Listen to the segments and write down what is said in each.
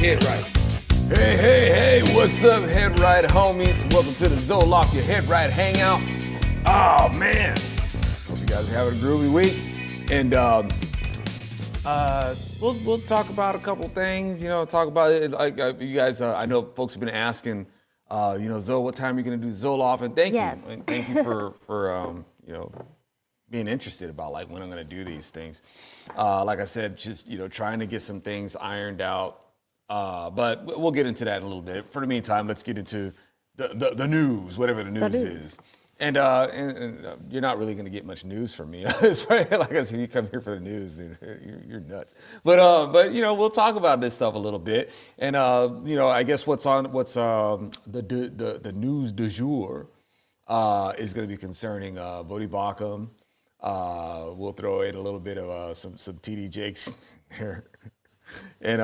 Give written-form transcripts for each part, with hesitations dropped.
head right. Hey, what's up, head right homies? Welcome to the Zoloft Your Head Right Hangout. Oh man, hope you guys are having a groovy week. And we'll talk about a couple things, talk about it. Like you guys, I know folks have been asking, Zoe, what time are you gonna do Zoloft? And thank you. Thank you for being interested about like when I'm gonna do these things. Like I said, just, trying to get some things ironed out. But we'll get into that in a little bit. For the meantime, let's get into the news, whatever the news is. And you're not really going to get much news from me. It's right, like I said, if you come here for the news, you're nuts. But we'll talk about this stuff a little bit. And I guess what's the news du jour is going to be concerning Voddie Bacham. We'll throw in a little bit of some TD Jakes here, and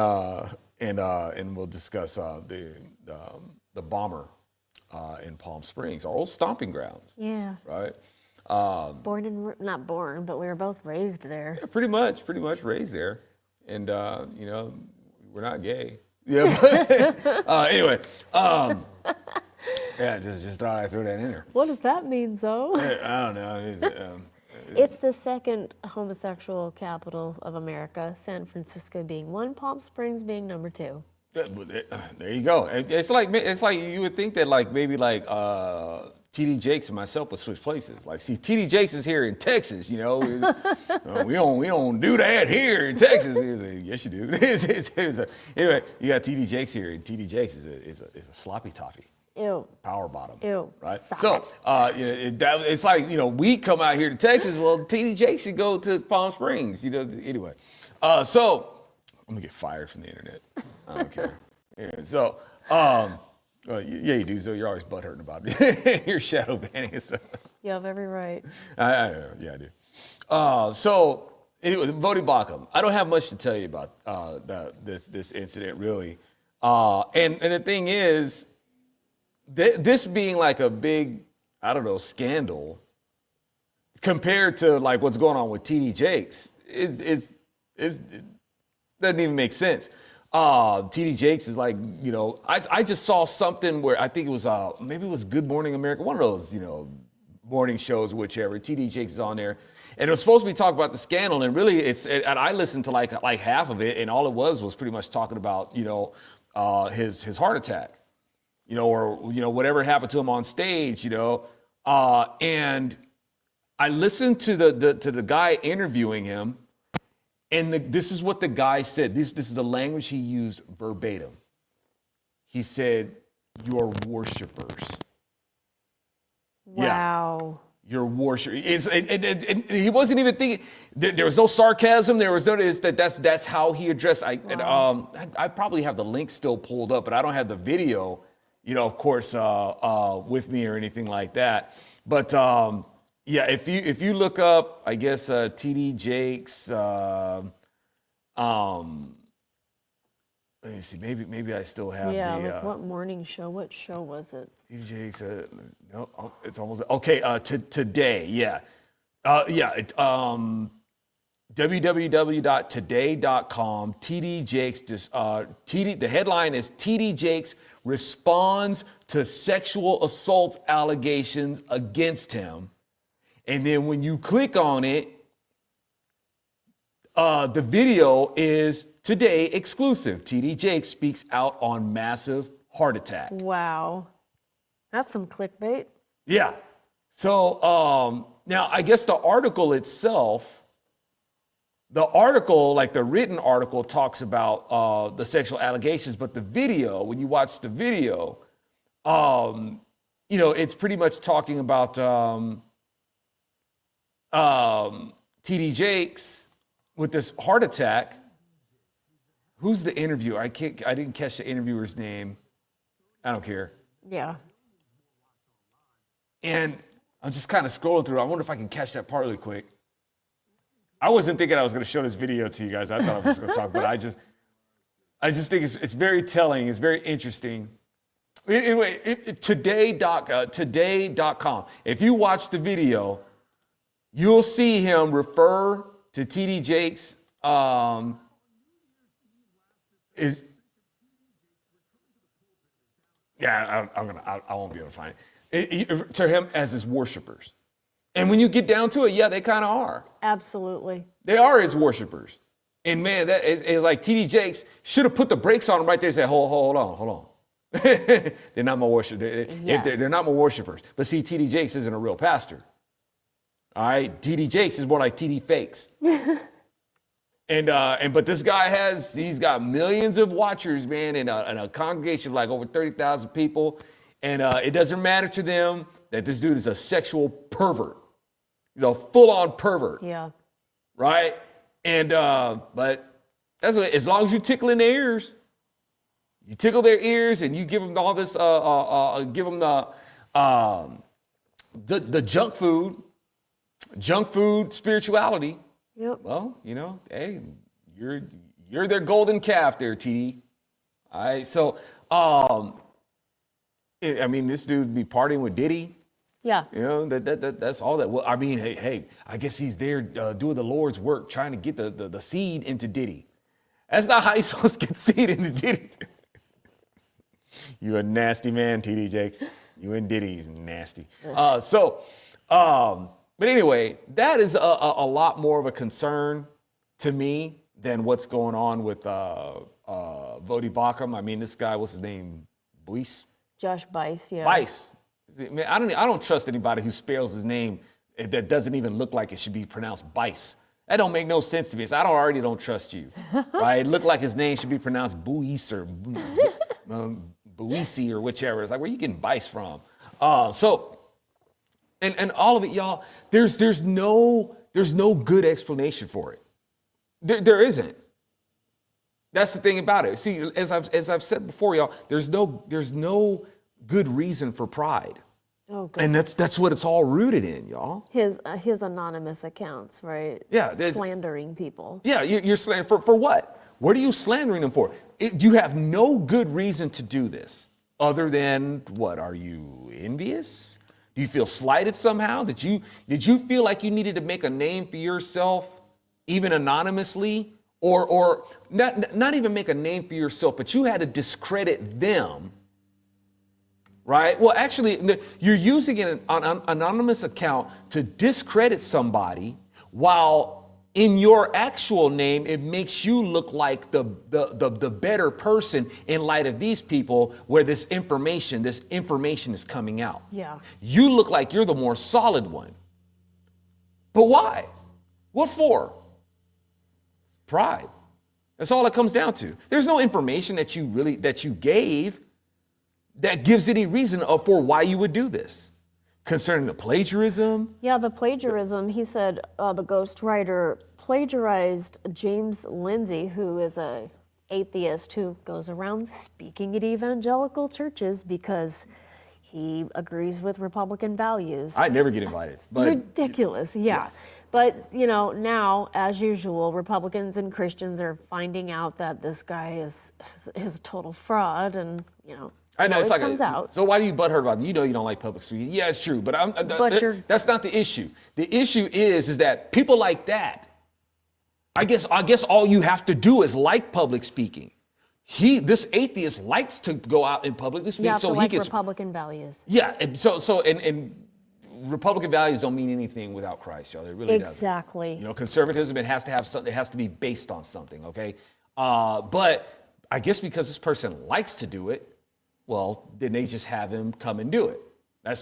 we'll discuss the bomber in Palm Springs, our old stomping grounds. Yeah. Right. Not born, but we were both raised there. Yeah, pretty much raised there, and we're not gay. Yeah. But, anyway. Yeah, just thought I'd throw that in there. What does that mean, Zoe? I don't know. It's the second homosexual capital of America, San Francisco being one, Palm Springs being number 2. There you go. It's like you would think that like maybe like TD Jakes and myself would switch places. Like, see, TD Jakes is here in Texas. We don't do that here in Texas. Like, yes, you do. Anyway, you got TD Jakes here, and TD Jakes is a sloppy toppy. Ew. Power bottom. Ew. Right. Stop it. It's like we come out here to Texas. Well, TD Jakes should go to Palm Springs. Anyway. So I'm gonna get fired from the internet. I don't care. Yeah, so yeah, you do. So you're always butthurting about it. You're shadow banning and stuff. You have every right. I do. So anyway, Voddie Bacham. I don't have much to tell you about this incident really. And the thing is, this being like a big, scandal compared to like what's going on with TD Jakes is doesn't even make sense. TD Jakes is like, I just saw something where I think it was maybe it was Good Morning America, one of those, morning shows, whichever. TD Jakes is on there. And it was supposed to be talking about the scandal, and really and I listened to like half of it, and all it was pretty much talking about, his heart attack. Or whatever happened to him on stage, and I listened to the guy interviewing him, and this is what the guy said. This is the language he used verbatim. He said, "You're worshipers." Wow. Yeah, you're worshipers. And he wasn't even thinking. There was no sarcasm. There was no. That's how he addressed. I probably have the link still pulled up, but I don't have the video. Of course, with me or anything like that. But if you look up, I guess TD Jakes. Let me see. Maybe I still have. Yeah. Like what morning show? What show was it? TD Jakes. No, it's almost okay. Today. Yeah. www.today.com. TD Jakes. The headline is TD Jakes responds to sexual assault allegations against him. And then when you click on it, the video is today exclusive. TD Jakes speaks out on massive heart attack. Wow. That's some clickbait. Yeah. So now I guess the article itself, like the written article, talks about the sexual allegations, but the video, when you watch the video, it's pretty much talking about TD Jakes with this heart attack. Who's the interviewer? I didn't catch the interviewer's name. I don't care. Yeah. And I'm just kind of scrolling through. I wonder if I can catch that part really quick. I wasn't thinking I was going to show this video to you guys. I thought I was just going to talk, but I just think it's very telling. It's very interesting. Anyway, today.com. If you watch the video, you'll see him refer to TD Jakes Yeah, I won't be able to find it. To him as his worshipers. And when you get down to it, yeah, they kind of are. Absolutely. They are his worshipers. And man, that is like TD Jakes should have put the brakes on him right there and said, hold on. They're not my worshipers. They're not my worshipers. But see, TD Jakes isn't a real pastor. All right, TD Jakes is more like TD Fakes. But this guy he's got millions of watchers, man, and a congregation of like over 30,000 people. And it doesn't matter to them that this dude is a sexual pervert. He's a full-on pervert. Yeah. Right? And, but that's what, as long as you tickle in their ears, you tickle their ears and you give them all this, give them the junk food spirituality. Yep. Well, hey, you're their golden calf there, TD. All right. So, I mean, this dude be partying with Diddy. Yeah. That's all that. Well, I mean, hey, I guess he's there doing the Lord's work, trying to get the seed into Diddy. That's not how you're supposed to get seed into Diddy. You a nasty man, TD Jakes. You and Diddy, you nasty. But anyway, that is a lot more of a concern to me than what's going on with Voddie Bacham. I mean, this guy, what's his name? Bice? Josh Bice, yeah. Bice. Man, I don't trust anybody who spells his name that doesn't even look like it should be pronounced Bice. That don't make no sense to me. So I already don't trust you. Right? It looked like his name should be pronounced Buis or Buisi or whichever. It's like, where you getting Bice from? And all of it, y'all, there's no good explanation for it. There isn't. That's the thing about it. See, as I've said before, y'all, there's no good reason for pride. Oh, and that's what it's all rooted in, y'all. His anonymous accounts, right? Yeah, slandering people. Yeah, you're slandering for what? What are you slandering them for? You have no good reason to do this, other than what? Are you envious? Do you feel slighted somehow? Did you feel like you needed to make a name for yourself, even anonymously, or not even make a name for yourself, but you had to discredit them? Right? Well, actually, you're using an anonymous account to discredit somebody, while in your actual name, it makes you look like the better person in light of these people, where this information is coming out. Yeah. You look like you're the more solid one. But why? What for? Pride. That's all it comes down to. There's no information that you gave that gives any reason for why you would do this. Concerning the plagiarism? Yeah, the plagiarism, he said the ghostwriter plagiarized James Lindsay, who is an atheist who goes around speaking at evangelical churches because he agrees with Republican values. I'd never get invited. But ridiculous, yeah. But, now, as usual, Republicans and Christians are finding out that this guy is a total fraud, and, I know, it's like comes out. So why do you butthurt about it? You don't like public speaking. Yeah, it's true, but that's not the issue. The issue is that people like that, I guess all you have to do is like public speaking. This atheist likes to go out in public to speak, Yeah, so he gets Republican values. Yeah, and Republican values don't mean anything without Christ, y'all. It really doesn't. Exactly. Conservatism, it has to have something. It has to be based on something. Okay, but I guess because this person likes to do it, well, then they just have him come and do it.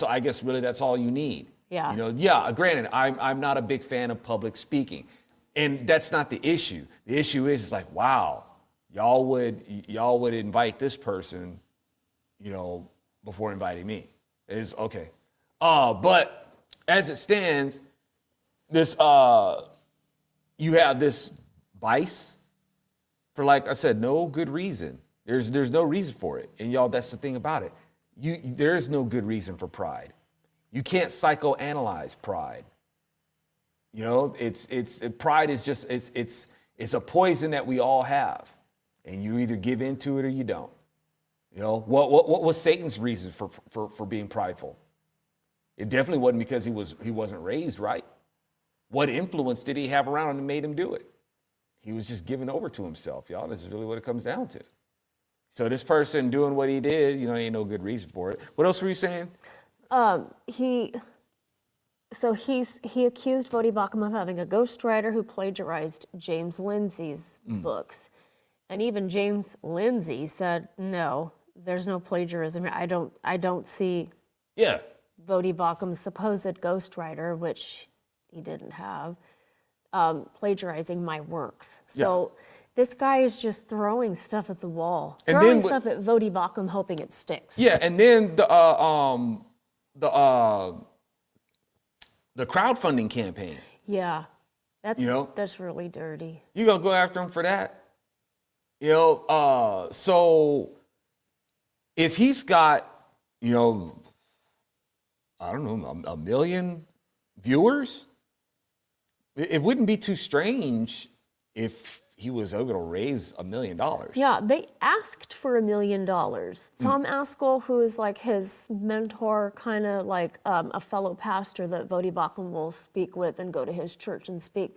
I guess really that's all you need. Yeah. Granted, I'm not a big fan of public speaking, and that's not the issue. The issue is like, wow, y'all would invite this person, before inviting me. It's okay. But as it stands, this you have this Bice for, like I said, no good reason. There's no reason for it. And y'all, that's the thing about it. There is no good reason for pride. You can't psychoanalyze pride. Pride is just, it's a poison that we all have. And you either give into it or you don't. What was Satan's reason for being prideful? It definitely wasn't because he wasn't raised right. What influence did he have around him that made him do it? He was just given over to himself, y'all. This is really what it comes down to. So this person doing what he did, you know, ain't no good reason for it. What else were you saying? He accused Voddie Bacham of having a ghostwriter who plagiarized James Lindsay's books. And even James Lindsay said, no, there's no plagiarism. I don't see Yeah. Voddie Bacham's supposed ghostwriter, which he didn't have, plagiarizing my works. So this guy is just throwing stuff at the wall, And throwing then stuff at Voddie Bacham, hoping it sticks. Yeah, and then the crowdfunding campaign. Yeah, that's You know? that's really dirty. You gonna go after him for that? You know, so if he's got, you know, I don't know, a million viewers, it wouldn't be too strange if he was able to raise $1 million. Yeah, they asked for $1 million. Tom Askell, who is like his mentor, kind of like a fellow pastor that Voddie Bacham will speak with and go to his church and speak.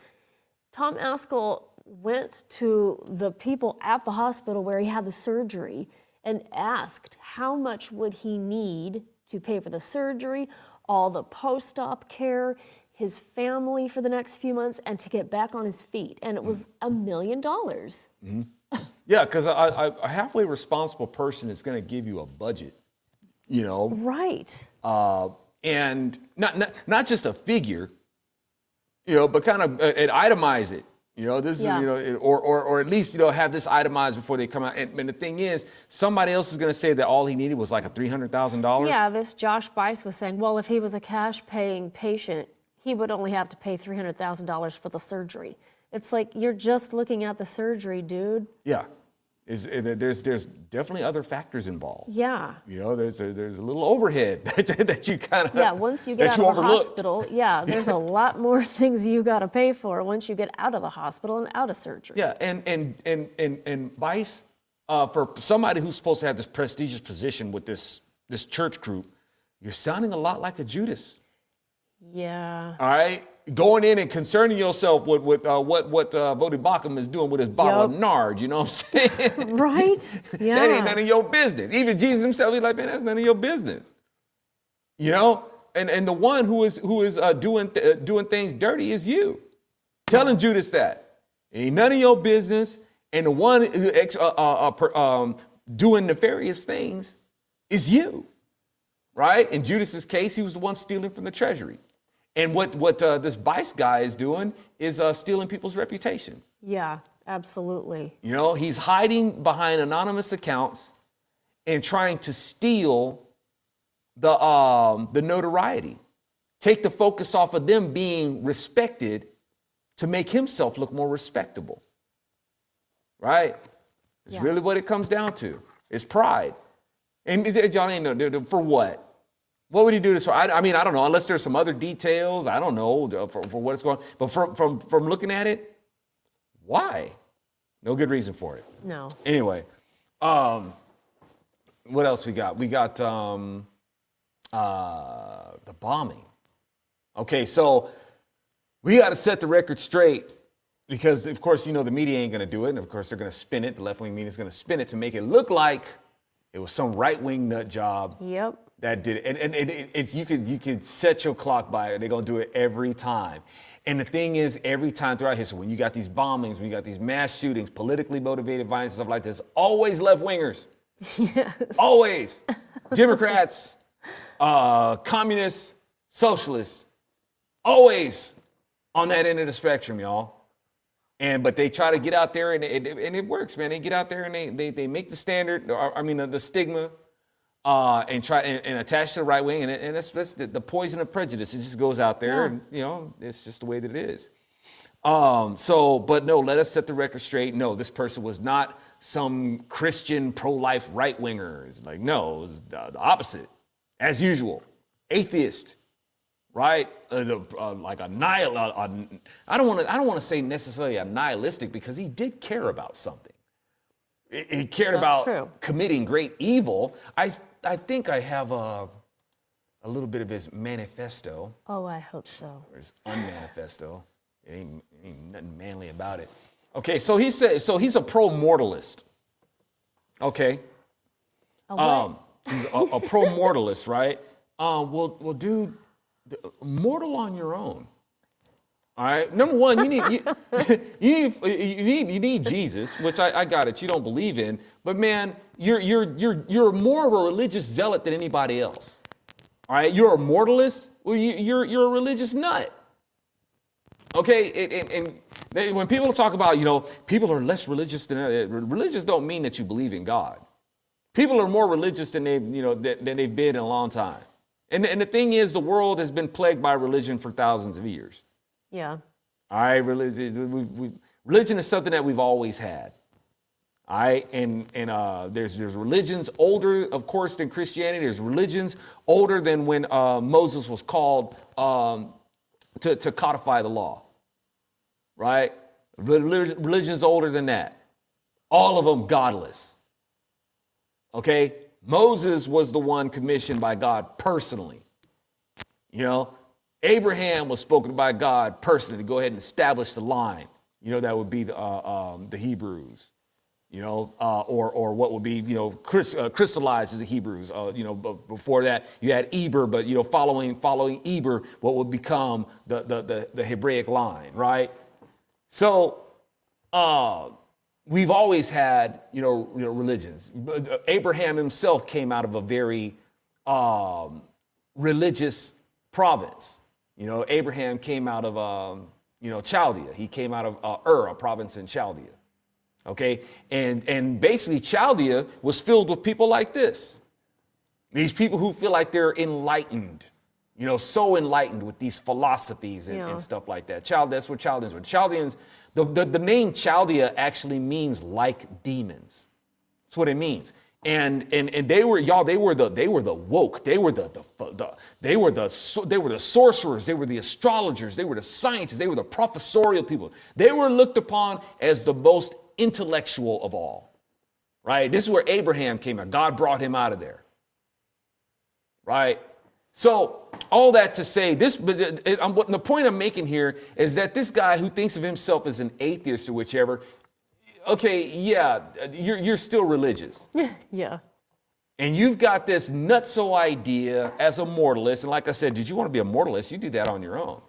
Tom Askell went to the people at the hospital where he had the surgery and asked how much would he need to pay for the surgery, all the post-op care, his family for the next few months, and to get back on his feet. And it was $1 million. Yeah, because a halfway responsible person is going to give you a budget, you know, Right. and not just a figure, you know, but kind of and itemize it. You know, this Yeah. is, you know, or at least, you know, have this itemized before they come out. And the thing is, somebody else is going to say that all he needed was like a $300,000. Yeah, this Josh Bice was saying, well, if he was a cash-paying patient, he would only have to pay $300,000 for the surgery. It's like, you're just looking at the surgery, dude. Yeah. There's definitely other factors involved. Yeah. You know, there's a little overhead that you kind of Yeah, once you get out of the hospital, yeah, there's a lot more things you got to pay for once you get out of the hospital and out of surgery. Yeah, and Bice, for somebody who's supposed to have this prestigious position with this church group, you're sounding a lot like a Judas. Yeah. All right, going in and concerning yourself with what Voddie Bacham is doing with his bottle of nard. You know what I'm saying? Right? Yeah. That ain't none of your business. Even Jesus himself, he's like, man, that's none of your business. You know, and the one who is doing things dirty is you. Telling Judas that ain't none of your business, and the one doing nefarious things is you, right? In Judas's case, he was the one stealing from the treasury, and what this Bice guy is doing is stealing people's reputations. Yeah, absolutely. You know, he's hiding behind anonymous accounts and trying to steal the notoriety, take the focus off of them being respected to make himself look more respectable, right? It's really what it comes down to. It's pride. And y'all ain't know, for what? What would he do this for? I mean, I don't know, unless there's some other details. I don't know for what it's going on. But from looking at it, why? No good reason for it. No. Anyway, what else we got? We got the bombing. Okay, so we got to set the record straight because, of course, you know, the media ain't going to do it. And, of course, they're going to spin it. The left-wing media is going to spin it to make it look like it was some right-wing nut job that did it. And it's you could set your clock by it. They're going to do it every time. And the thing is, every time throughout history, when you got these bombings, when you got these mass shootings, politically motivated violence, stuff like this, always left-wingers. Yes. Always. Democrats, communists, socialists. Always on that end of the spectrum, y'all. But they try to get out there, and it works, man. They get out there and they make the standard, the stigma, and try and attach to the right wing, and that's the poison of prejudice. It just goes out there, and you know, it's just the way that it is. But no, let us set the record straight. No, this person was not some Christian pro-life right winger. It's like, no, it was the opposite, as usual, atheist. Right, like a nihil. I don't want to say necessarily a nihilistic because he did care about something. He cared about committing great evil. I think I have a little bit of his manifesto. Oh, I hope so. Or his unmanifesto. It ain't nothing manly about it. Okay, so he said. So he's a pro-mortalist. Okay. A what? He's a pro-mortalist, right? Well, dude, mortal on your own. All right. Number one, you need Jesus, which I got it. You don't believe in, but man, you're more of a religious zealot than anybody else. All right. You're a mortalist. Well, you're a religious nut. Okay. And when people talk about, people are less religious than religious, don't mean that you believe in God. People are more religious than they've been in a long time. And the thing is, the world has been plagued by religion for thousands of years. Yeah. All right, religion is something that we've always had. All right, and there's religions older, of course, than Christianity. There's religions older than when Moses was called to codify the law. Right, religion's older than that. All of them godless. Okay, Moses was the one commissioned by God personally. Abraham was spoken by God personally to go ahead and establish the line. That would be the Hebrews, or what would be, crystallized as the Hebrews. Before that you had Eber, but following Eber, what would become the Hebraic line, right? So we've always had, religions. Abraham himself came out of a very religious province. Abraham came out of, Chaldea. He came out of Ur, a province in Chaldea. Okay. And basically Chaldea was filled with people like this. These people who feel like they're enlightened, so enlightened with these philosophies and stuff like that. That's what Chaldeans were. Chaldeans, the name Chaldea actually means like demons. That's what it means. And they were the woke. They were the sorcerers. They were the astrologers. They were the scientists. They were the professorial people. They were looked upon as the most intellectual of all. Right? This is where Abraham came out. God brought him out of there. Right? So all that to say this, but the point I'm making here is that this guy who thinks of himself as an atheist or whichever. Okay, yeah, you're still religious. Yeah. And you've got this nutso idea as a mortalist. And like I said, did you want to be a mortalist? You do that on your own.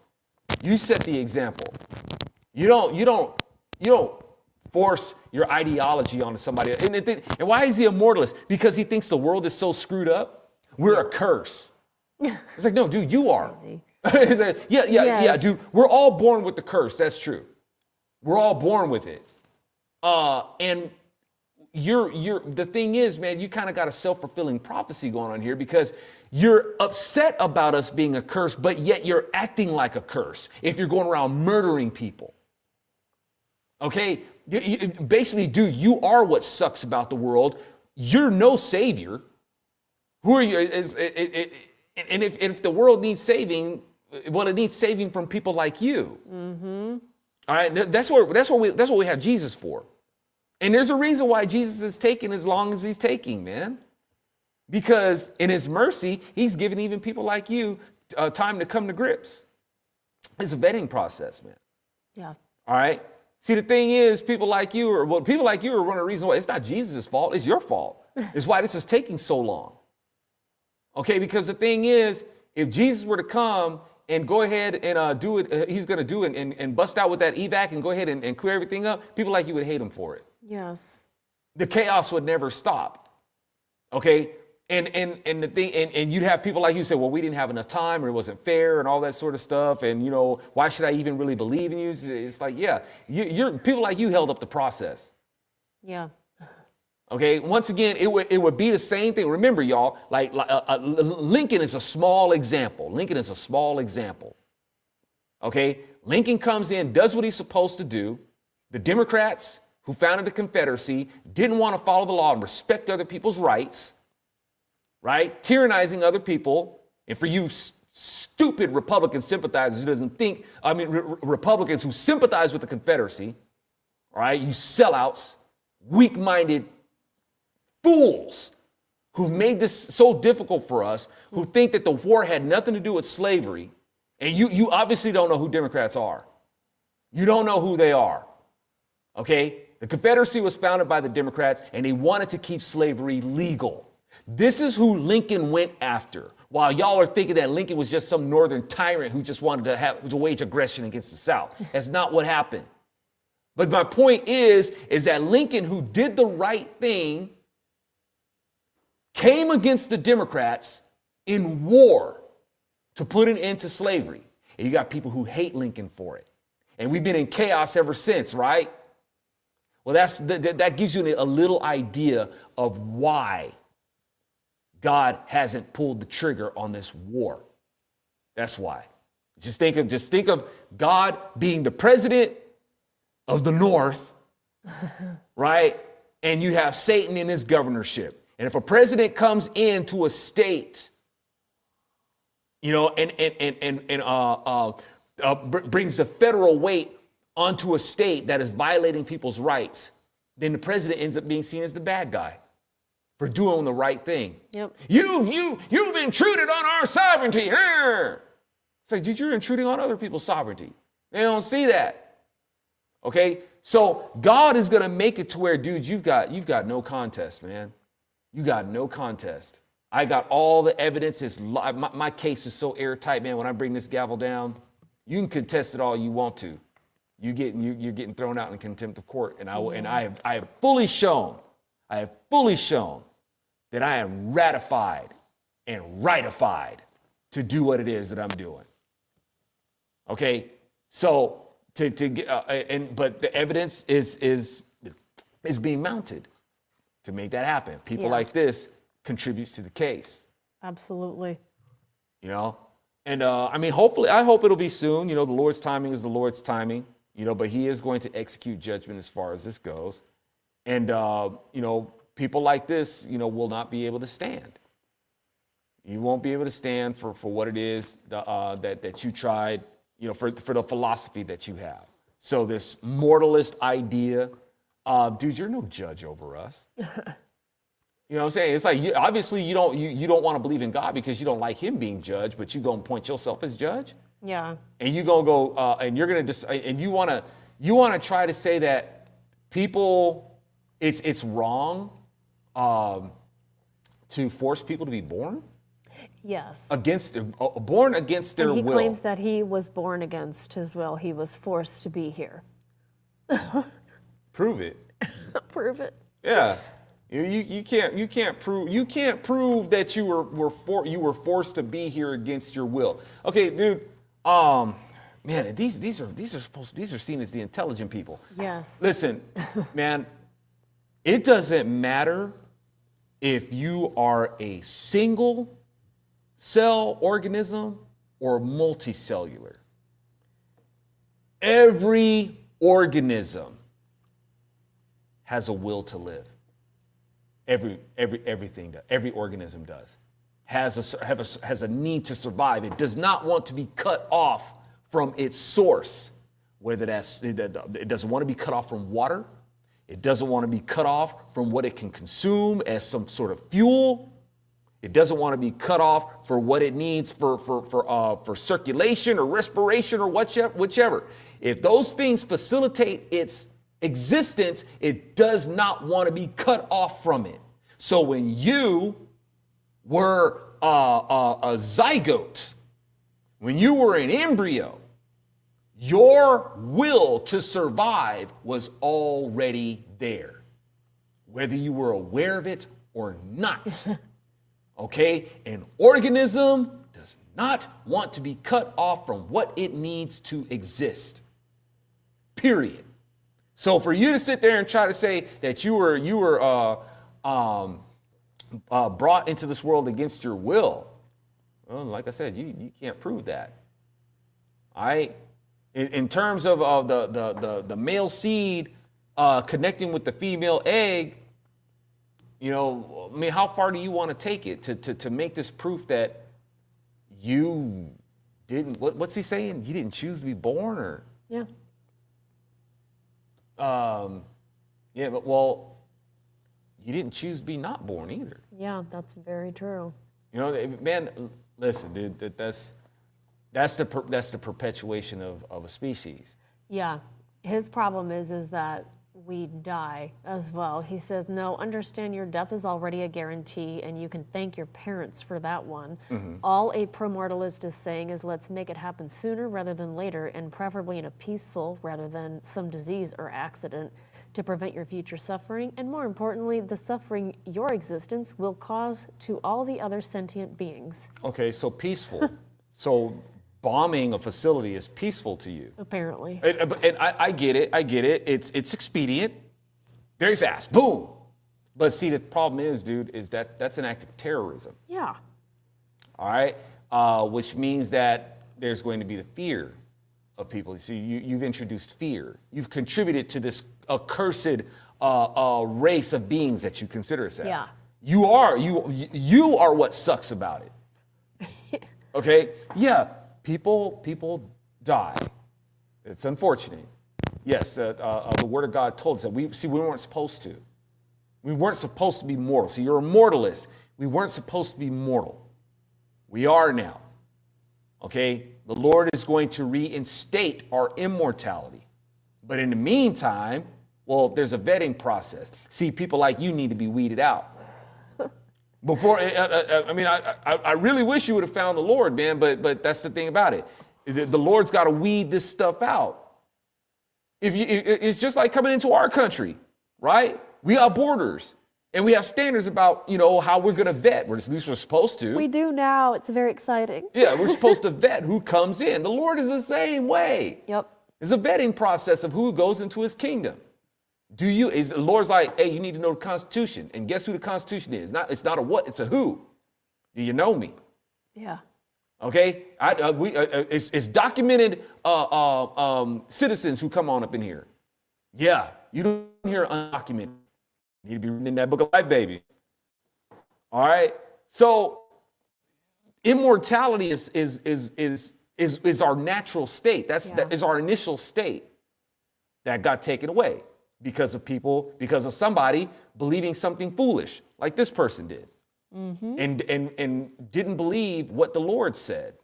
You set the example. You don't force your ideology onto somebody. And why is he a mortalist? Because he thinks the world is so screwed up. We're a curse. It's like, no, dude, you are. It's like, yeah, dude. We're all born with the curse. That's true. We're all born with it. And the thing is, man, you kind of got a self-fulfilling prophecy going on here because you're upset about us being a curse, but yet you're acting like a curse if you're going around murdering people. Okay? Basically, dude, you are what sucks about the world. You're no savior. Who are you? And if the world needs saving, well, it needs saving from people like you. Mm-hmm. All right, that's what we have Jesus for. And there's a reason why Jesus is taking as long as he's taking, man. Because in his mercy, he's giving even people like you time to come to grips. It's a vetting process, man. Yeah. All right. See, the thing is, people like you are one of the reasons why it's not Jesus' fault. It's your fault. It's why this is taking so long. Okay, because the thing is, if Jesus were to come and go ahead and do it, he's going to do it and bust out with that evac and go ahead and clear everything up, people like you would hate him for it. Yes. The chaos would never stop. Okay? And the thing, and you'd have people like you say, well, we didn't have enough time or it wasn't fair and all that sort of stuff. And, why should I even really believe in you? It's like, yeah, you're people like you held up the process. Yeah. Okay, once again, it would be the same thing. Remember, y'all, like Lincoln is a small example. Okay, Lincoln comes in, does what he's supposed to do. The Democrats who founded the Confederacy didn't want to follow the law and respect other people's rights, right? Tyrannizing other people. And for you stupid Republican sympathizers Republicans who sympathize with the Confederacy, all right, you sellouts, weak-minded fools who've made this so difficult for us, who think that the war had nothing to do with slavery. And you obviously don't know who Democrats are. You don't know who they are. Okay? The Confederacy was founded by the Democrats, and they wanted to keep slavery legal. This is who Lincoln went after. While y'all are thinking that Lincoln was just some northern tyrant who just wanted to wage aggression against the South. That's not what happened. But my point is that Lincoln, who did the right thing, came against the Democrats in war to put an end to slavery. And you got people who hate Lincoln for it. And we've been in chaos ever since, right? Well, that gives you a little idea of why God hasn't pulled the trigger on this war. That's why. Just think of God being the president of the North, right? And you have Satan in his governorship. And if a president comes into a state, you know, and brings the federal weight onto a state that is violating people's rights, then the president ends up being seen as the bad guy for doing the right thing. Yep. You've intruded on our sovereignty. It's like, dude, you're intruding on other people's sovereignty. They don't see that. Okay, so God is gonna make it to where, dude, you've got no contest, man. You got no contest. I got all the evidence. My case is so airtight, man. When I bring this gavel down, you can contest it all you want to. You're getting thrown out in contempt of court, and I have fully shown that I am ratified and rightified to do what it is that I'm doing. Okay, so but the evidence is being mounted to make that happen. People like this contributes to the case. Absolutely. You know, and I mean, hopefully, I hope it'll be soon. You know, the Lord's timing is the Lord's timing. You know, but He is going to execute judgment as far as this goes, and you know, people like this, you know, will not be able to stand. You won't be able to stand for what it is that you tried, you know, for the philosophy that you have. So this mortalist idea, dude, you're no judge over us. You know what I'm saying? It's like, obviously you don't want to believe in God because you don't like Him being judged, but you gonna point yourself as judge. Yeah. And you gonna go and you're gonna and you wanna try to say that people, it's wrong to force people to be born. Yes. Born against their will. He claims that he was born against his will. He was forced to be here. Prove it. Prove it. Yeah. You can't prove that you were forced to be here against your will. Okay, dude. Man, these are seen as the intelligent people. Yes. Listen, man, it doesn't matter if you are a single cell organism or multicellular. Every organism has a will to live. Everything does. Every organism does. Has a need to survive. It does not want to be cut off from its source. Whether it doesn't want to be cut off from water. It doesn't want to be cut off from what it can consume as some sort of fuel. It doesn't want to be cut off for what it needs for circulation or respiration or whichever. If those things facilitate its existence, it does not want to be cut off from it. So when you were a zygote, when you were an embryo, your will to survive was already there, whether you were aware of it or not. Okay? An organism does not want to be cut off from what it needs to exist. Period. So for you to sit there and try to say that you were brought into this world against your will, well, like I said, you can't prove that. All right. In terms of the male seed connecting with the female egg, you know, I mean, how far do you want to take it to make this proof that you didn't? What's he saying? You didn't choose to be born, or yeah. Yeah, but well, you didn't choose to be not born either. Yeah, that's very true. You know, man, listen, dude, that's the perpetuation of a species. Yeah, his problem is that we die as well. He says, no, understand your death is already a guarantee, and you can thank your parents for that one. All a pro-mortalist is saying is let's make it happen sooner rather than later, and preferably in a peaceful rather than some disease or accident to prevent your future suffering, and more importantly, the suffering your existence will cause to all the other sentient beings. Okay, so peaceful. So bombing a facility is peaceful to you. Apparently. And I get it. It's expedient, very fast, boom. But see, the problem is, dude, is that that's an act of terrorism. Yeah. All right, which means that there's going to be the fear of people. You see, you've introduced fear. You've contributed to this accursed race of beings that you consider us as. Yeah. You are what sucks about it. Okay? Yeah, people die. It's unfortunate. Yes, the Word of God told us that. We weren't supposed to. We weren't supposed to be mortal. See, you're a mortalist. We weren't supposed to be mortal. We are now. Okay? The Lord is going to reinstate our immortality. But in the meantime, well, there's a vetting process. See, people like you need to be weeded out. Before, I really wish you would have found the Lord, man, but that's the thing about it. The Lord's got to weed this stuff out. It's just like coming into our country, right? We got borders, and we have standards about, how we're going to vet. At least we're supposed to. We do now. It's very exciting. Yeah, we're supposed to vet who comes in. The Lord is the same way. Yep. There's a vetting process of who goes into his kingdom. The Lord's like, hey, you need to know the Constitution. And guess who the Constitution is? It's not a what, it's a who. Do you know me? Yeah. Okay? It's documented citizens who come on up in here. Yeah, you don't hear undocumented. You need to be reading that book of life, baby. All right? So immortality is our natural state. That is our initial state that got taken away. Because of somebody believing something foolish, like this person did, and didn't believe what the Lord said,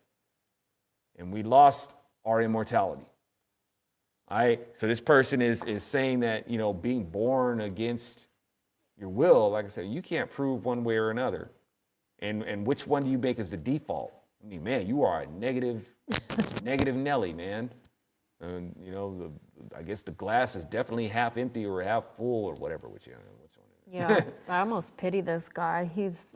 and we lost our immortality. All right, so this person is saying that being born against your will, like I said, you can't prove one way or another, and which one do you make as the default? I mean, man, you are a negative Nelly, man. And I guess the glass is definitely half empty or half full or whatever. Which one is it? Yeah, I almost pity this guy. He's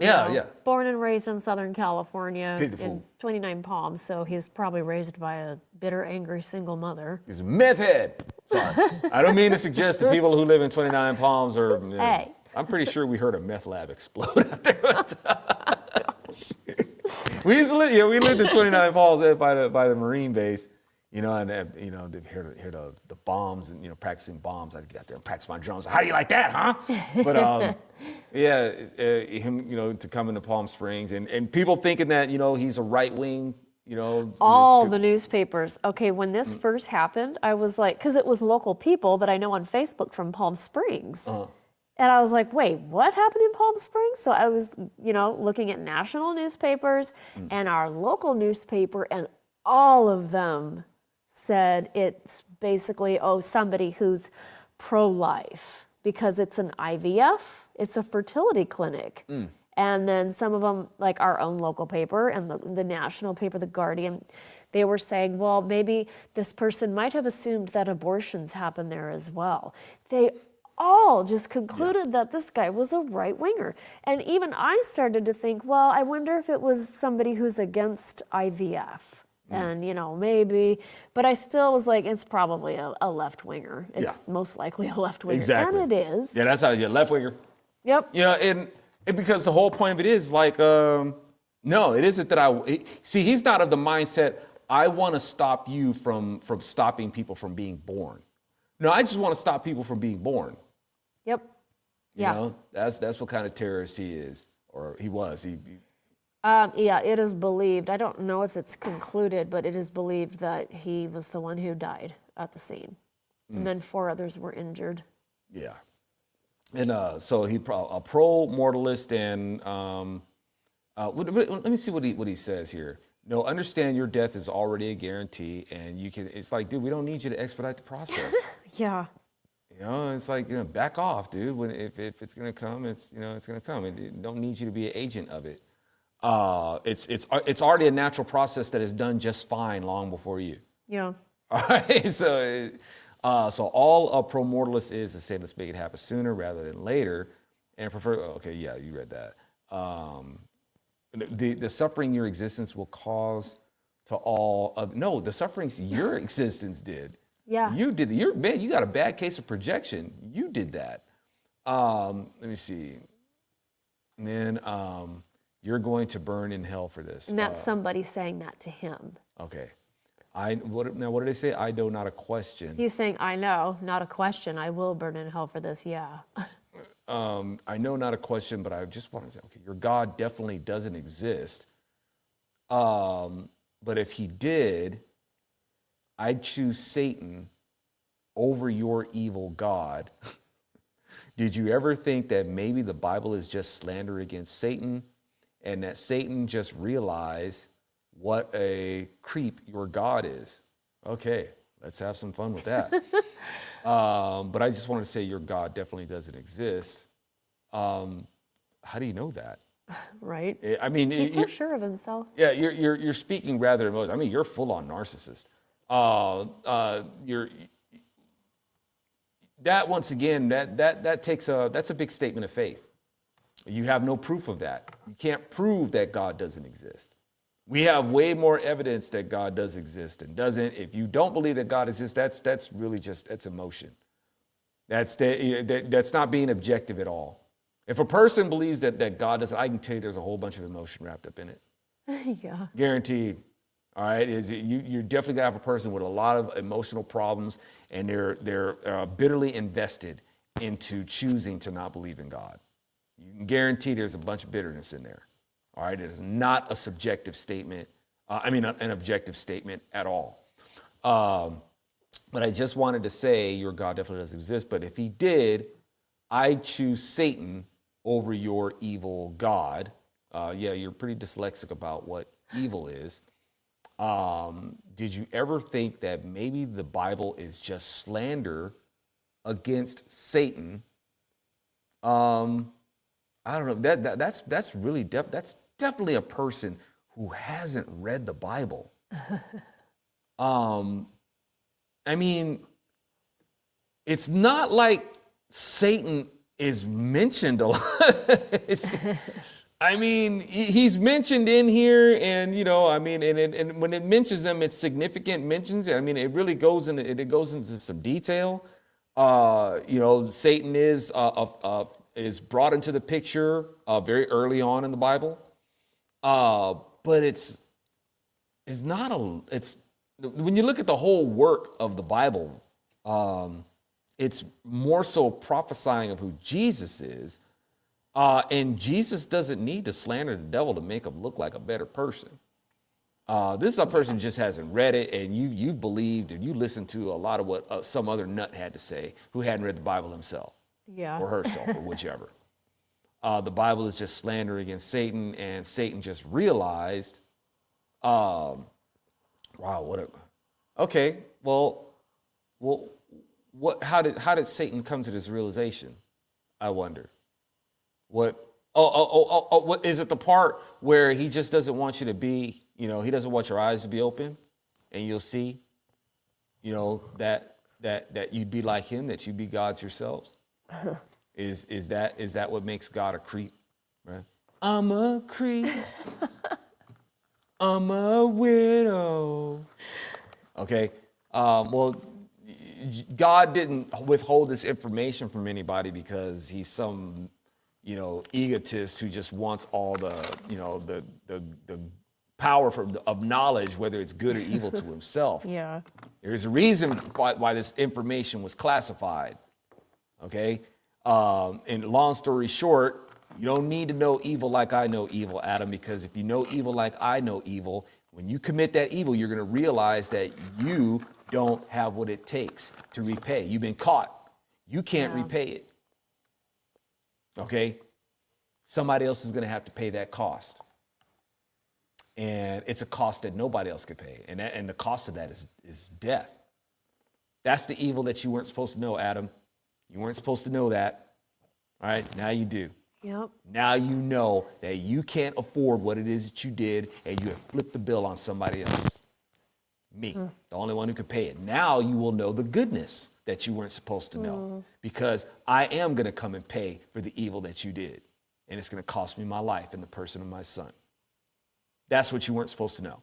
born and raised in Southern California in 29 Palms, so he's probably raised by a bitter, angry single mother. He's a meth head. Sorry, I don't mean to suggest to people who live in 29 Palms or. Hey. I'm pretty sure we heard a meth lab explode out there. We lived in 29 Palms by the Marine base. They hear the bombs and, practicing bombs. I'd get out there and practice my drums. How do you like that, huh? But, him, to come into Palm Springs and people thinking that, he's a right wing, All the newspapers. Okay, when this first happened, I was like, because it was local people that I know on Facebook from Palm Springs. And I was like, wait, what happened in Palm Springs? So I was, looking at national newspapers and our local newspaper, and all of them said it's basically, somebody who's pro-life because it's an IVF, it's a fertility clinic. And then some of them, like our own local paper and the national paper, The Guardian, they were saying, well, maybe this person might have assumed that abortions happen there as well. They all just concluded that this guy was a right-winger. And even I started to think, well, I wonder if it was somebody who's against IVF. And, maybe, but I still was like, it's probably a left-winger. It's most likely a left-winger. Exactly. And it is. Yeah, that's how you're left-winger. Yep. And because the whole point of it is like, no, it isn't that see, he's not of the mindset, I want to stop you from stopping people from being born. No, I just want to stop people from being born. Yep. Yeah. That's what kind of terrorist he is, or he was. It is believed, I don't know if it's concluded, but it is believed that he was the one who died at the scene. And then 4 others were injured. Yeah. And so he a pro-mortalist, and let me see what he says here. No, understand your death is already a guarantee, and it's like, dude, we don't need you to expedite the process. Yeah. You know, it's like, back off, dude. If it's gonna come, it's gonna come. It don't need you to be an agent of it. It's already a natural process that is done just fine long before you. Yeah. All right. So all a pro-mortalist is say, let's make it happen sooner rather than later, and prefer. Okay, yeah, you read that. The suffering your existence will cause to all of no, the sufferings your existence did. Yeah. You did. You got a bad case of projection. You did that. Let me see. And then you're going to burn in hell for this. And that's somebody saying that to him. Okay. What did they say? I know, not a question. He's saying, I know, not a question. I will burn in hell for this. Yeah. I know, not a question, but I just want to say, okay, your God definitely doesn't exist. But if he did, I'd choose Satan over your evil God. Did you ever think that maybe the Bible is just slander against Satan, and that Satan just realized what a creep your God is? Okay, let's have some fun with that. But I just want to say your God definitely doesn't exist. How do you know that? Right. I mean, He's so sure of himself. Yeah, you're speaking rather emotional. I mean, you're full on narcissist. That once again, that's a big statement of faith. You have no proof of that. You can't prove that God doesn't exist. We have way more evidence that God does exist and doesn't. If you don't believe that God exists, that's really that's emotion. That's not being objective at all. If a person believes that God doesn't, I can tell you there's a whole bunch of emotion wrapped up in it. Yeah. Guaranteed. All right, you're definitely gonna have a person with a lot of emotional problems, and they're bitterly invested into choosing to not believe in God. You can guarantee there's a bunch of bitterness in there. All right, it is not a subjective statement. An objective statement at all. But I just wanted to say your God definitely doesn't exist. But if he did, I'd choose Satan over your evil God. Yeah, you're pretty dyslexic about what evil is. Did you ever think that maybe the Bible is just slander against Satan? I don't know. That's really that's definitely a person who hasn't read the Bible. I mean, it's not like Satan is mentioned a lot. I mean, he's mentioned in here, and and when it mentions him, it's significant mentions. I mean, it really goes into some detail. Satan is brought into the picture very early on in the Bible, but it's when you look at the whole work of the Bible, it's more so prophesying of who Jesus is. And Jesus doesn't need to slander the devil to make him look like a better person. This is a person who just hasn't read it, and you believed and you listened to a lot of what some other nut had to say who hadn't read the Bible himself, or herself, or whichever. The Bible is just slander against Satan, and Satan just realized, wow, okay, well, how did Satan come to this realization? I wonder. What is it, the part where he just doesn't want you to be, he doesn't want your eyes to be open, and you'll see, that you'd be like him, that you'd be gods yourselves? Is that what makes God a creep? Right? I'm a creep. I'm a widow. Okay. Well, God didn't withhold this information from anybody because he's some egotist who just wants all the power of knowledge, whether it's good or evil, to himself. Yeah. There's a reason why this information was classified. Okay. And long story short, you don't need to know evil like I know evil, Adam, because if you know evil like I know evil, when you commit that evil, you're going to realize that you don't have what it takes to repay. You've been caught. You can't repay it. Okay? Somebody else is going to have to pay that cost. And it's a cost that nobody else could pay. And the cost of that is death. That's the evil that you weren't supposed to know, Adam. You weren't supposed to know that. All right, now you do. Yep. Now you know that you can't afford what it is that you did, and you have flipped the bill on somebody else. Me, the only one who could pay it. Now you will know the goodness that you weren't supposed to know, because I am going to come and pay for the evil that you did, and it's going to cost me my life and the person of my son. That's what you weren't supposed to know.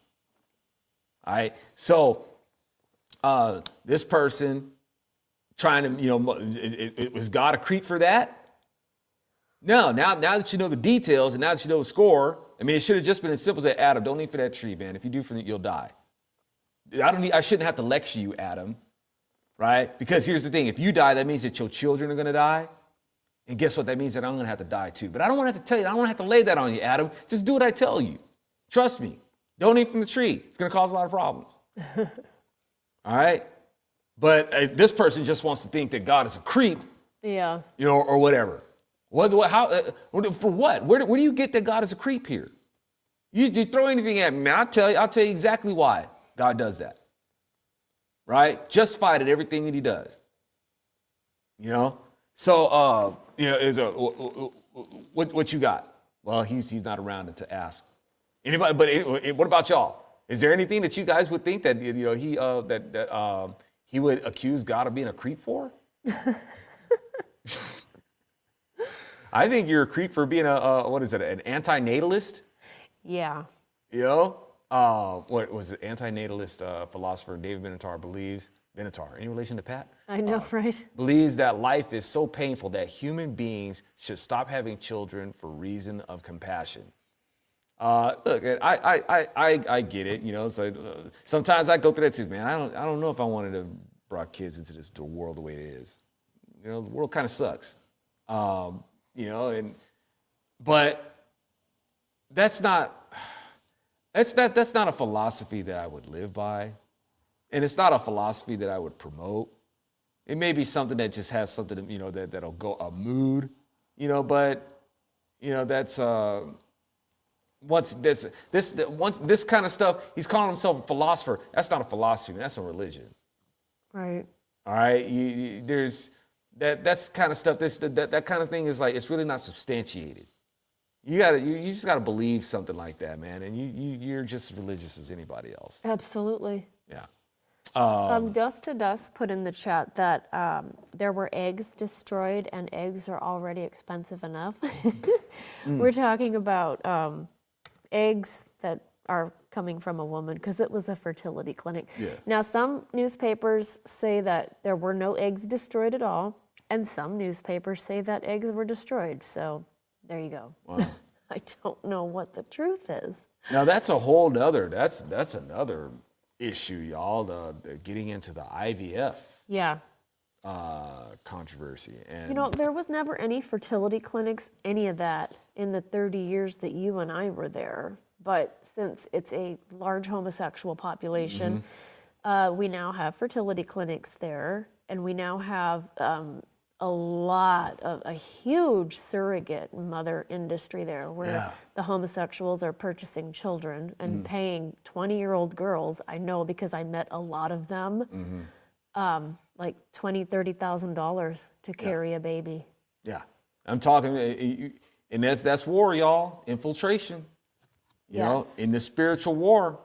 All right. So this person trying to, was God a creep for that? No. Now that you know the details and now that you know the score, I mean, it should have just been as simple as, Adam, don't eat for that tree, man. If you do for it, you'll die. I shouldn't have to lecture you, Adam, right? Because here's the thing. If you die, that means that your children are going to die. And guess what? That means that I'm going to have to die too. But I don't want to have to tell you. I don't want to have to lay that on you, Adam. Just do what I tell you. Trust me. Don't eat from the tree. It's going to cause a lot of problems. All right? But this person just wants to think that God is a creep. Yeah. Or whatever. For what? Where do you get that God is a creep here? You throw anything at me, man, I'll tell you exactly why God does that. Right? Justified at everything that he does. So, what you got? Well, he's not around to ask. Anybody? But what about y'all? Is there anything that you guys would think that he would accuse God of being a creep for? I think you're a creep for being an anti-natalist? Yeah. What was it? Anti-natalist philosopher David Benatar believes, any relation to Pat? I know, right? Believes that life is so painful that human beings should stop having children for reason of compassion. Look, I get it. So sometimes I go through that too, man. I don't know if I wanted to brought kids into the world the way it is. The world kind of sucks. But that's not a philosophy that I would live by, and it's not a philosophy that I would promote. It may be something that just has something that'll go a mood, but that's once this kind of stuff. He's calling himself a philosopher. That's not a philosophy, man. That's a religion. Right. All right. There's that's kind of stuff. That kind of thing is like, it's really not substantiated. You just gotta believe something like that, man. And you're just as religious as anybody else. Absolutely. Yeah. Dust to Dust put in the chat that there were eggs destroyed, and eggs are already expensive enough. We're talking about eggs that are coming from a woman, because it was a fertility clinic. Yeah. Now, some newspapers say that there were no eggs destroyed at all, and some newspapers say that eggs were destroyed. So there you go. Wow. I don't know what the truth is. Now that's a whole nother. That's another issue, y'all. The getting into the IVF. Yeah. Controversy. And there was never any fertility clinics, any of that, in the 30 years that you and I were there. But since it's a large homosexual population, we now have fertility clinics there, and we now have a huge surrogate mother industry there, where the homosexuals are purchasing children and paying 20-year-old girls. I know, because I met a lot of them, like $20,000, $30,000 to carry a baby. Yeah, I'm talking, and that's war, y'all. Infiltration. In the spiritual war,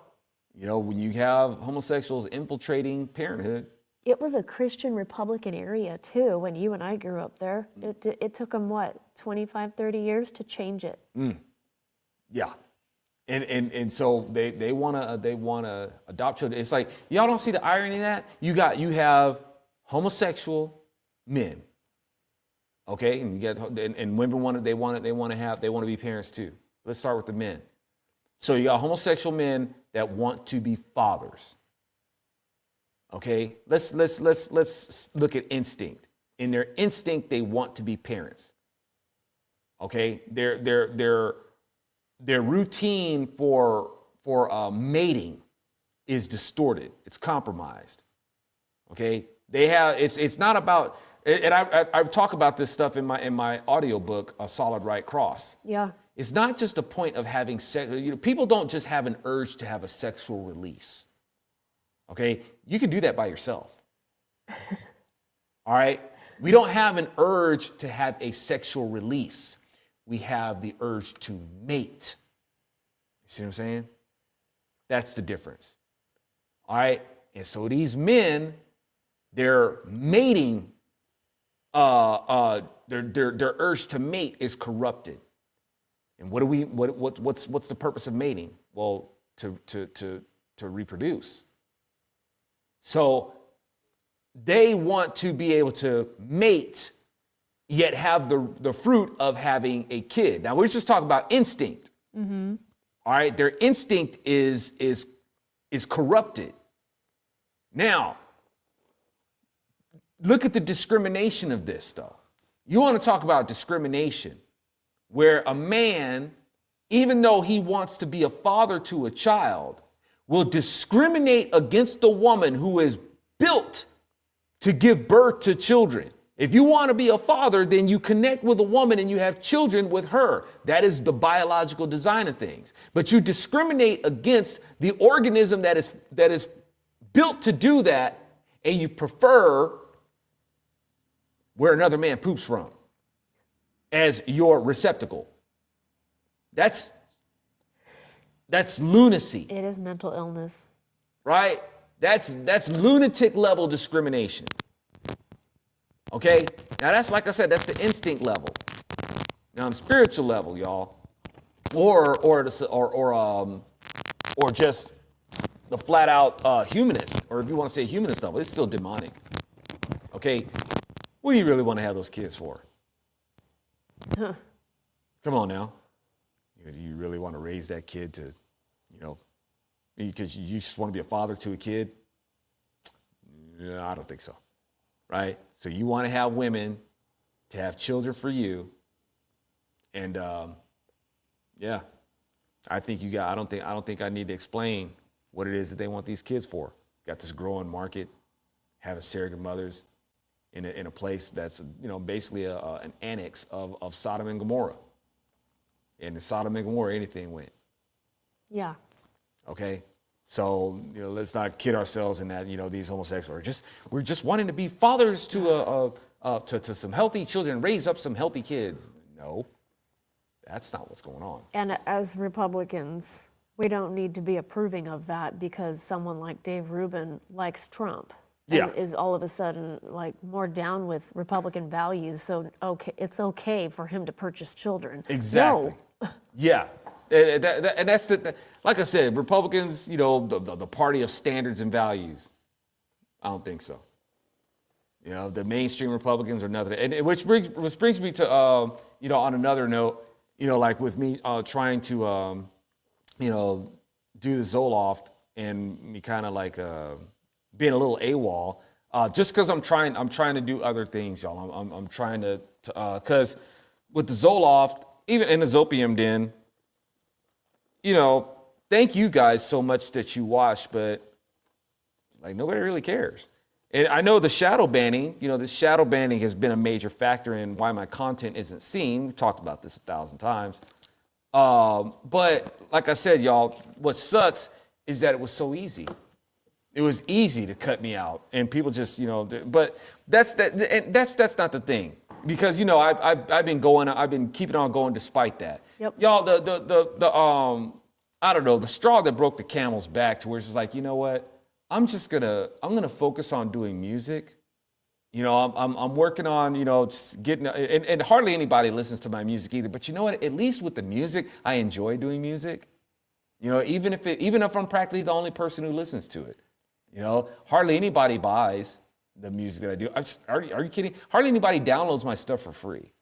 when you have homosexuals infiltrating parenthood. It was a Christian Republican area too when you and I grew up there. It took them 25, 30 years to change it. Yeah. And so they want to adopt children. It's like, y'all don't see the irony in that? You have homosexual men. Okay? And women want to be parents too. Let's start with the men. So you got homosexual men that want to be fathers. Okay, let's look at instinct. In their instinct, they want to be parents. Okay, their routine for mating is distorted. It's compromised. Okay, it's not about. And I talk about this stuff in my audiobook, A Solid Right Cross. Yeah. It's not just a point of having sex. People don't just have an urge to have a sexual release. Okay, you can do that by yourself. All right, We don't have an urge to have a sexual release. We have the urge to mate. You see what I'm saying? That's the difference. All right. And so these men, their mating, their urge to mate is corrupted. And what's the purpose of mating? Well, to reproduce. So they want to be able to mate, yet have the fruit of having a kid. Now we're just talking about instinct. Mm-hmm. All right, their instinct is corrupted. Now, look at the discrimination of this stuff. You want to talk about discrimination, where a man, even though he wants to be a father to a child, will discriminate against the woman who is built to give birth to children. If you want to be a father, then you connect with a woman and you have children with her. That is the biological design of things. But you discriminate against the organism that is built to do that, and you prefer where another man poops from as your receptacle. That's lunacy. It is mental illness. Right? That's lunatic level discrimination. Okay? Now that's, like I said, that's the instinct level. Now on the spiritual level, y'all, or just the flat out humanist, or if you want to say humanist level, it's still demonic. Okay? What do you really want to have those kids for? Huh. Come on now. Do you really want to raise that kid to, because you just want to be a father to a kid? No, I don't think so. Right? So you want to have women to have children for you. And yeah, I don't think I need to explain what it is that they want these kids for. Got this growing market, having surrogate mothers in a place that's, basically an annex of Sodom and Gomorrah. And in Sodom and Gomorrah, anything went. Yeah. Okay. So, let's not kid ourselves in that, these homosexuals we're just wanting to be fathers to some healthy children, raise up some healthy kids. No, that's not what's going on. And as Republicans, we don't need to be approving of that because someone like Dave Rubin likes Trump. And is all of a sudden more down with Republican values. So it's okay for him to purchase children. Exactly. No. Yeah. And that's like I said, Republicans, the party of standards and values. I don't think so. The mainstream Republicans are nothing. And which brings me to, on another note, like with me trying to, do the Zoloft and me kind of being a little AWOL, just because I'm trying to do other things, y'all. I'm trying to, because with the Zoloft, even in the Zopium Den, thank you guys so much that you watch, but nobody really cares. And I know the shadow banning, the shadow banning has been a major factor in why my content isn't seen. We've talked about this 1,000 times. But like I said, y'all, what sucks is that it was so easy. It was easy to cut me out, and people just, but that's not the thing, because I've been keeping on going despite that. Yep. Y'all, the I don't know, the straw that broke the camel's back to where it's just like, you know what, I'm gonna focus on doing music. I'm working on, just getting, and hardly anybody listens to my music either. But you know what? At least with the music, I enjoy doing music. Even if I'm practically the only person who listens to it. Hardly anybody buys the music that I do. Are you kidding? Hardly anybody downloads my stuff for free.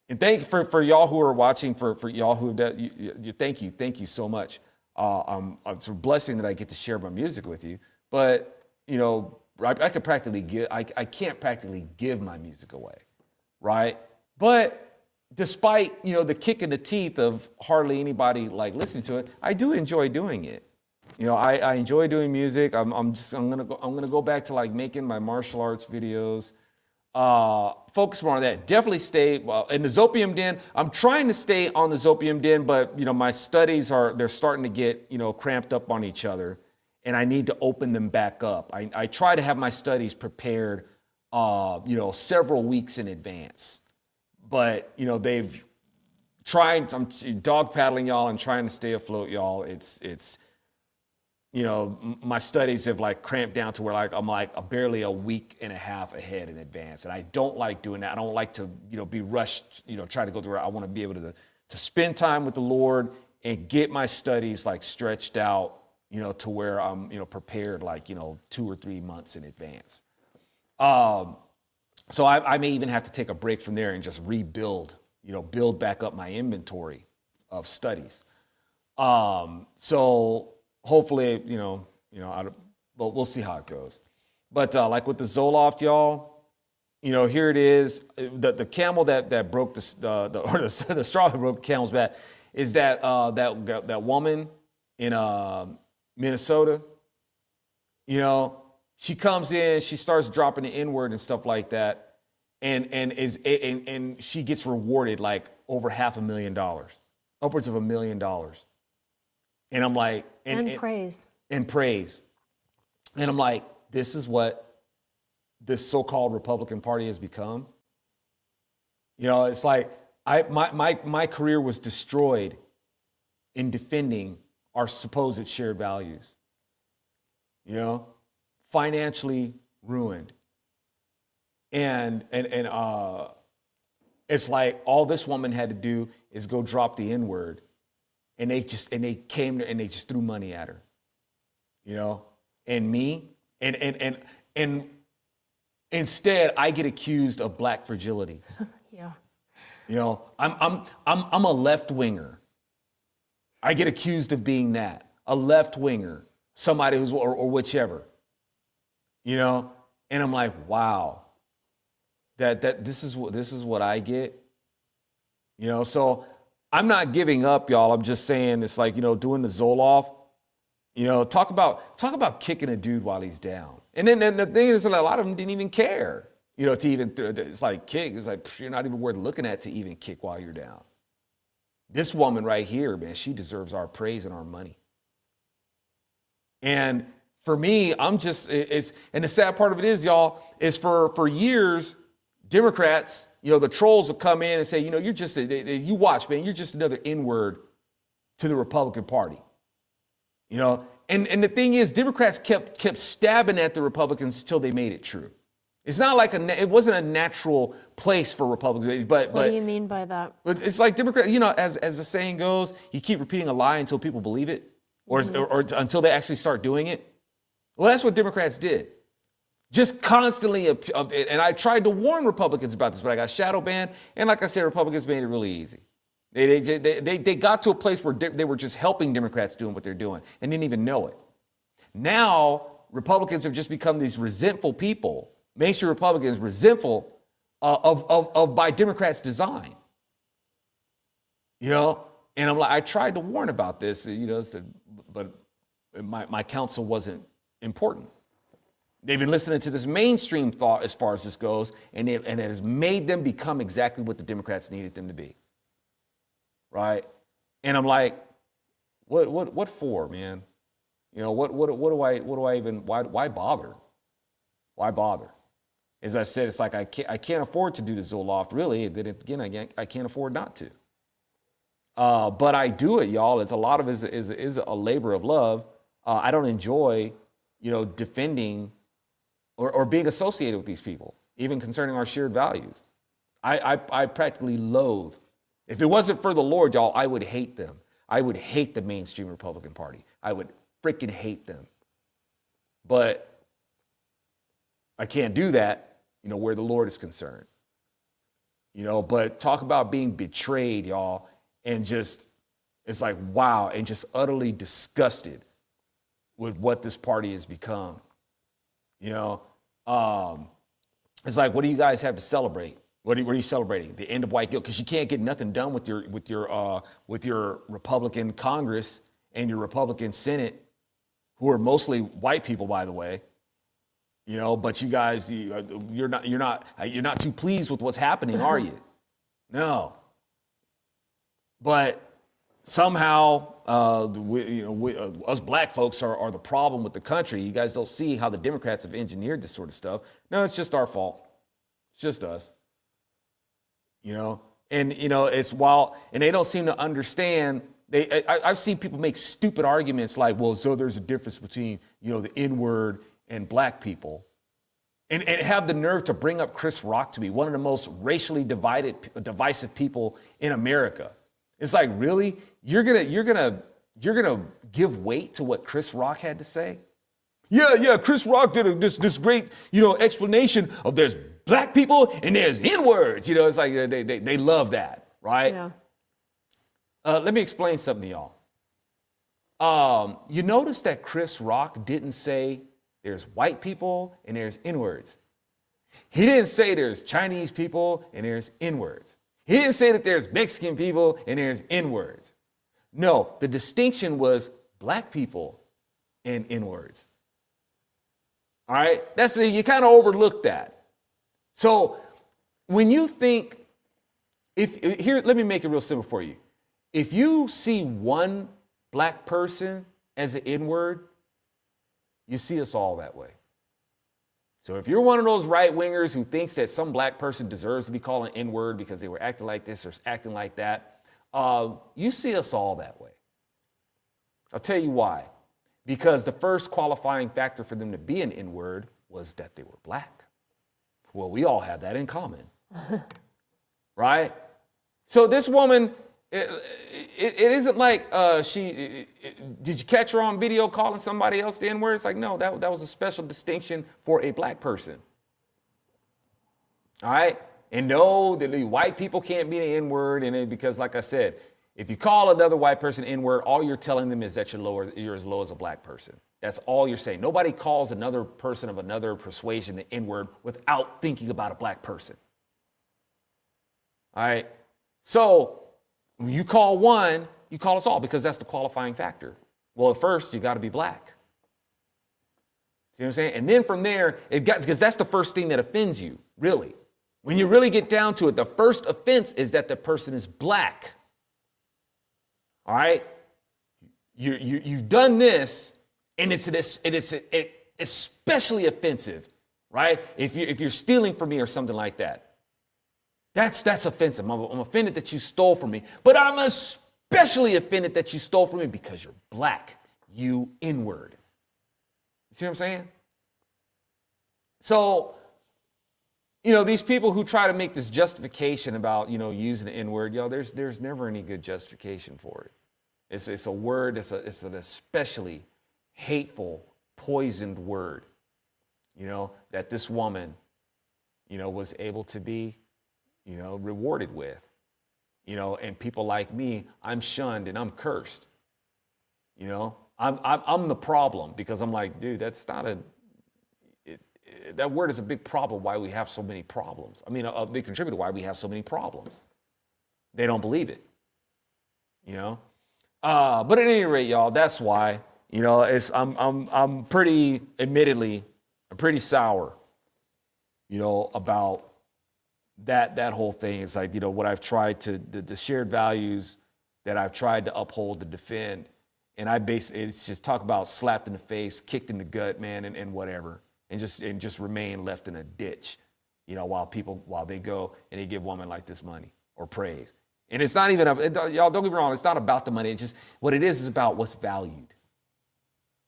And for y'all who are watching, for y'all who thank you so much. It's a blessing that I get to share my music with you. But I could practically give. I can't practically give my music away, right? But despite the kick in the teeth of hardly anybody listening to it, I do enjoy doing it. I enjoy doing music. I'm gonna go back to making my martial arts videos. Focus more on that. Definitely stay in the Zopium Den. I'm trying to stay on the Zopium Den, but my studies they're starting to get cramped up on each other, and I need to open them back up. I try to have my studies prepared several weeks in advance. But, they've tried, I'm dog paddling y'all and trying to stay afloat, y'all. It's my studies have like cramped down to where I'm barely a week and a half ahead in advance. And I don't like doing that. I don't like to, be rushed, try to go through it. I want to be able to spend time with the Lord and get my studies like stretched out, to where I'm, prepared 2 or 3 months in advance. So I may even have to take a break from there and just rebuild, build back up my inventory of studies. So hopefully, but we'll see how it goes. But like with the Zoloft, y'all, here it is. The camel that broke the straw that broke the camel's back is that woman in Minnesota. She comes in, she starts dropping the N-word and stuff like that, and she gets rewarded like over $500,000, upwards of $1 million. And I'm like, praise. And praise. And I'm like, this is what this so-called Republican Party has become. It's like my career was destroyed in defending our supposed shared values. Financially ruined. And it's like all this woman had to do is go drop the N-word, and they came and they just threw money at her. And me, and instead I get accused of black fragility. Yeah. I'm a left winger. I get accused of being that, a left winger, somebody who's or whichever. And I'm like, wow, that this is what I get. So I'm not giving up, y'all. I'm just saying it's like, doing the Zoloft. Talk about kicking a dude while he's down. And then the thing is, a lot of them didn't even care. To even it's like kick. It's like you're not even worth looking at to even kick while you're down. This woman right here, man, she deserves our praise and our money. And for me, I'm just, and the sad part of it is, y'all, is for years, Democrats, the trolls will come in and say, you're just, you watch, man, you're just another N-word to the Republican Party. And the thing is, Democrats kept stabbing at the Republicans until they made it true. It's not like it wasn't a natural place for Republicans, but what do you mean by that? But it's like Democrats, as the saying goes, you keep repeating a lie until people believe it, or until they actually start doing it. Well, that's what Democrats did. Just constantly, and I tried to warn Republicans about this, but I got shadow banned. And like I said, Republicans made it really easy. They got to a place where they were just helping Democrats doing what they're doing and didn't even know it. Now, Republicans have just become these resentful people, mainstream Republicans, resentful of by Democrats' design. And I'm like, I tried to warn about this, but my counsel wasn't important. They've been listening to this mainstream thought as far as this goes, and it has made them become exactly what the Democrats needed them to be. Right? And I'm like, what for, man? What do I even, why bother? Why bother? As I said, it's like I can't afford to do the Zoloft, really. Then again, I can't afford not to. But I do it, y'all. It's a lot of it is a labor of love. I don't enjoy, defending or being associated with these people, even concerning our shared values. I practically loathe. If it wasn't for the Lord, y'all, I would hate them. I would hate the mainstream Republican Party. I would freaking hate them. But I can't do that, where the Lord is concerned. But talk about being betrayed, y'all, and just, it's like, wow, and just utterly disgusted with what this party has become. It's like, what do you guys have to celebrate? What are you celebrating? The end of white guilt? Because you can't get nothing done with your Republican Congress and your Republican Senate, who are mostly white people, by the way. But you guys, you're not too pleased with what's happening, are you? No. But somehow, us black folks are the problem with the country. You guys don't see how the Democrats have engineered this sort of stuff. No, it's just our fault. It's just us. You know, and you know, it's while, and they don't seem to understand. I've seen people make stupid arguments like, well, so there's a difference between, you know, the N-word and black people. And have the nerve to bring up Chris Rock to be one of the most racially divisive people in America. It's like, really? You're gonna give weight to what Chris Rock had to say? Yeah. Chris Rock did this great, you know, explanation of there's black people and there's N-words. You know, it's like they love that, right? Yeah. Let me explain something to y'all. You notice that Chris Rock didn't say there's white people and there's N-words. He didn't say there's Chinese people and there's N-words. He didn't say that there's Mexican people and there's N-words. No, the distinction was black people and N-words. All right? You kind of overlook that. So when you think, let me make it real simple for you. If you see one black person as an N-word, you see us all that way. So if you're one of those right-wingers who thinks that some black person deserves to be called an N-word because they were acting like this or acting like that, you see us all that way. I'll tell you why. Because the first qualifying factor for them to be an N-word was that they were black. Well, we all have that in common, right? So this woman, it isn't like did you catch her on video calling somebody else the N-word? It's like, no, that was a special distinction for a black person. All right? And no, the white people can't be the N-word, and because, like I said, if you call another white person N-word, all you're telling them is that you're as low as a black person. That's all you're saying. Nobody calls another person of another persuasion the N-word without thinking about a black person. All right? So when you call one, you call us all because that's the qualifying factor. Well, at first, you got to be black. See what I'm saying? And then from there, because that's the first thing that offends you, really. When you really get down to it, the first offense is that the person is black. All right? You've done this, and it's especially offensive, right? If you're stealing from me or something like that. That's offensive. I'm offended that you stole from me, but I'm especially offended that you stole from me because you're black, you N-word. You see what I'm saying? So, you know, these people who try to make this justification about, you know, using the N-word, there's never any good justification for it. It's a word, it's an especially hateful, poisoned word, you know, that this woman, you know, was able to be, you know, rewarded with, you know, and people like me, I'm shunned and I'm cursed. You know, I'm the problem because I'm like, dude, that's not that word is a big problem why we have so many problems. I mean, a big contributor why we have so many problems. They don't believe it, you know. But at any rate, y'all, that's why, you know, I'm pretty sour, you know, about that whole thing. Is like, you know, what I've tried to, the shared values that I've tried to uphold, to defend. And it's just talk about slapped in the face, kicked in the gut, man, and whatever. And just remain left in a ditch, you know, while they go and they give women like this money or praise. And it's not even, y'all don't get me wrong, it's not about the money. It's just, what it is about what's valued.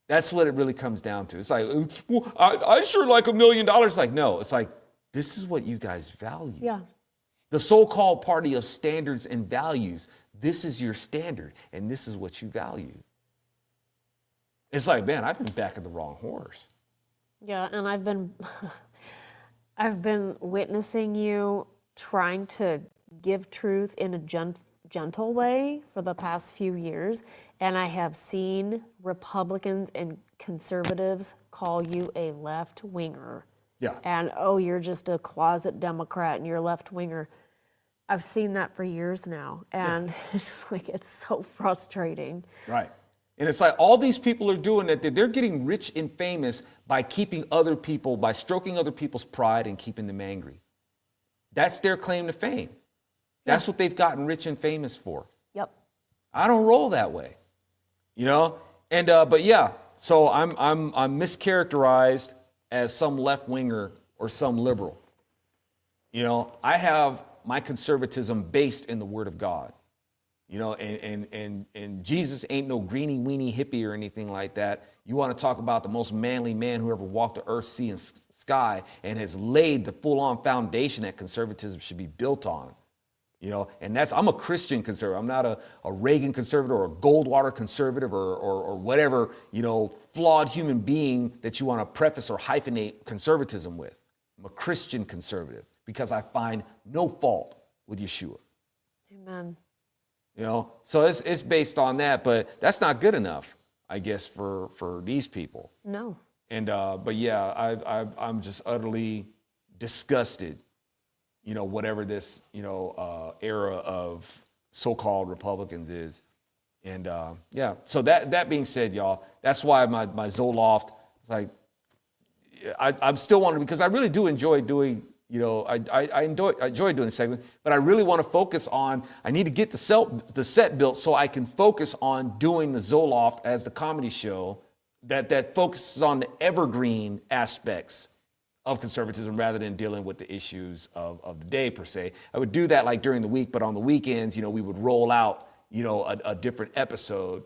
That's what it really comes down to. It's like, well, I sure like $1 million. Like, no, it's like, this is what you guys value. Yeah. The so-called party of standards and values, this is your standard, and this is what you value. It's like, man, I've been backing the wrong horse. Yeah, and I've been witnessing you trying to give truth in a gentle way for the past few years, and I have seen Republicans and conservatives call you a left-winger. Yeah. And, oh, you're just a closet Democrat and you're a left-winger. I've seen that for years now, and it's like, it's so frustrating. Right. And it's like all these people are doing that. They're getting rich and famous by by stroking other people's pride and keeping them angry. That's their claim to fame. That's what they've gotten rich and famous for. Yep. I don't roll that way, you know? And, but yeah, so I'm mischaracterized as some left-winger or some liberal. I have my conservatism based in the Word of God. And Jesus ain't no greeny weeny hippie or anything like that. You want to talk about the most manly man who ever walked the earth, sea, and sky, and has laid the full-on foundation that conservatism should be built on. And I'm a Christian conservative. I'm not a Reagan conservative or a Goldwater conservative or whatever, flawed human being that you want to preface or hyphenate conservatism with. I'm a Christian conservative because I find no fault with Yeshua. Amen. So it's based on that, but that's not good enough, I guess, for these people. No. And but yeah, I'm just utterly disgusted, whatever this era of so-called Republicans is. And yeah, so that being said, y'all, that's why my Zoloft, it's like I'm still wondering, because I really do enjoy doing. I enjoy doing segments, but I really want to focus on, I need to get the set built so I can focus on doing the Zoloft as the comedy show that focuses on the evergreen aspects of conservatism rather than dealing with the issues of the day per se. I would do that like during the week, but on the weekends, we would roll out, a different episode.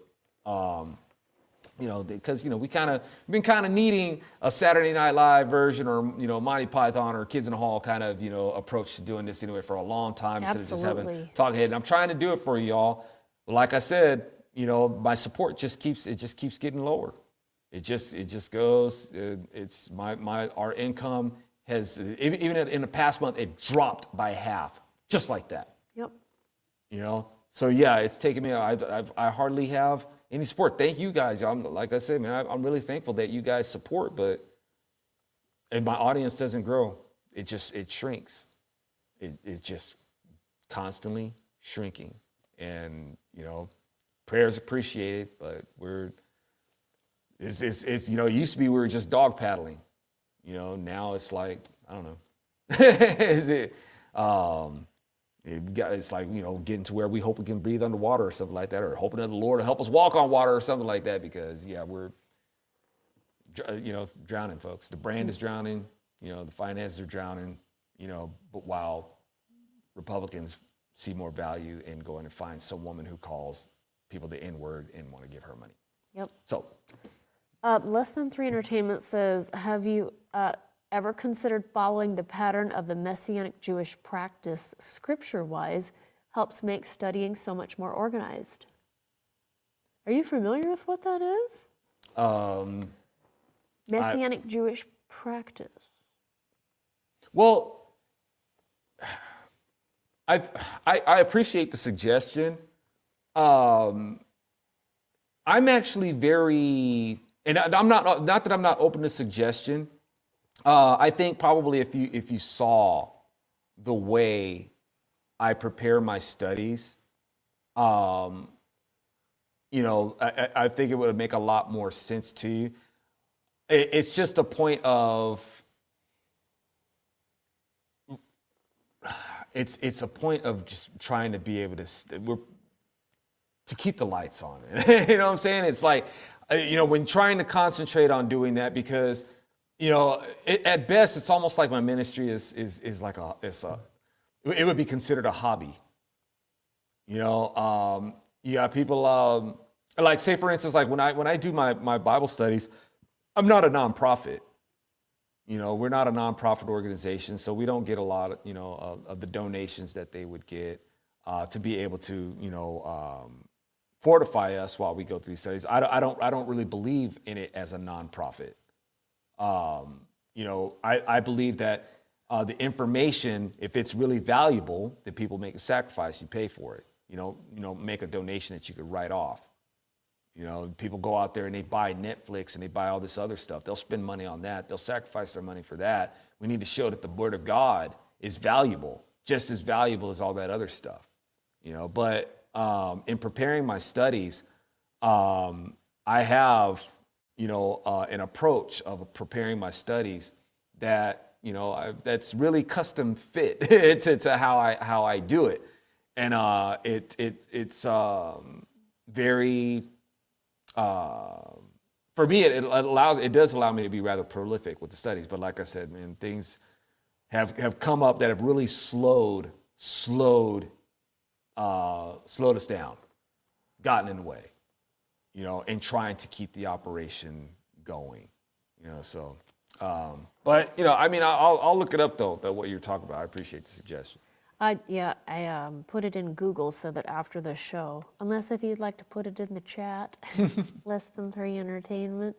Because we been kind of needing a Saturday Night Live version or Monty Python or Kids in the Hall kind of approach to doing this anyway for a long time. Absolutely. Instead of just having talk ahead. And I'm trying to do it for y'all. But like I said, my support just keeps getting lower. It just goes. It's our income has even in the past month it dropped by half, just like that. Yep. So yeah, it's taken me. I hardly have any support. Thank you guys. Like I said, man, I'm really thankful that you guys support, and my audience doesn't grow. It shrinks. It's just constantly shrinking. And, prayers appreciated, but it's it used to be we were just dog paddling. Now it's like, I don't know. It's like, getting to where we hope we can breathe underwater or something like that, or hoping that the Lord will help us walk on water or something like that, because, yeah, we're, drowning, folks. The brand is drowning, the finances are drowning, but while Republicans see more value in going and find some woman who calls people the N-word and want to give her money. Yep. So. Less Than Three Entertainment says, have you ever considered following the pattern of the Messianic Jewish practice scripture-wise helps make studying so much more organized? Are you familiar with what that is? Messianic Jewish practice. Well, I appreciate the suggestion. I'm actually very, and I'm not that I'm not open to suggestion. I think probably if you saw the way I prepare my studies, I think it would make a lot more sense to you. It's just a point of, it's a point of just trying to be able to keep the lights on. You know what I'm saying? It's like, when trying to concentrate on doing that, because at best, it's almost like my ministry is like it would be considered a hobby. People like, say for instance, like when I do my Bible studies, I'm not a nonprofit. We're not a nonprofit organization, so we don't get a lot of the donations that they would get to be able to fortify us while we go through these studies. I don't really believe in it as a nonprofit. I believe that the information, if it's really valuable, that people make a sacrifice, you pay for it. Make a donation that you could write off. People go out there and they buy Netflix and they buy all this other stuff. They'll spend money on that. They'll sacrifice their money for that. We need to show that the Word of God is valuable, just as valuable as all that other stuff. But in preparing my studies, I have an approach of preparing my studies that that's really custom fit to how I do it, and it's very for me it does allow me to be rather prolific with the studies. But like I said, man, things have come up that have really slowed us down, gotten in the way, and trying to keep the operation going, so, but, I'll look it up though, what you're talking about. I appreciate the suggestion. I put it in Google so that after the show, unless if you'd like to put it in the chat, Less Than 3 Entertainment.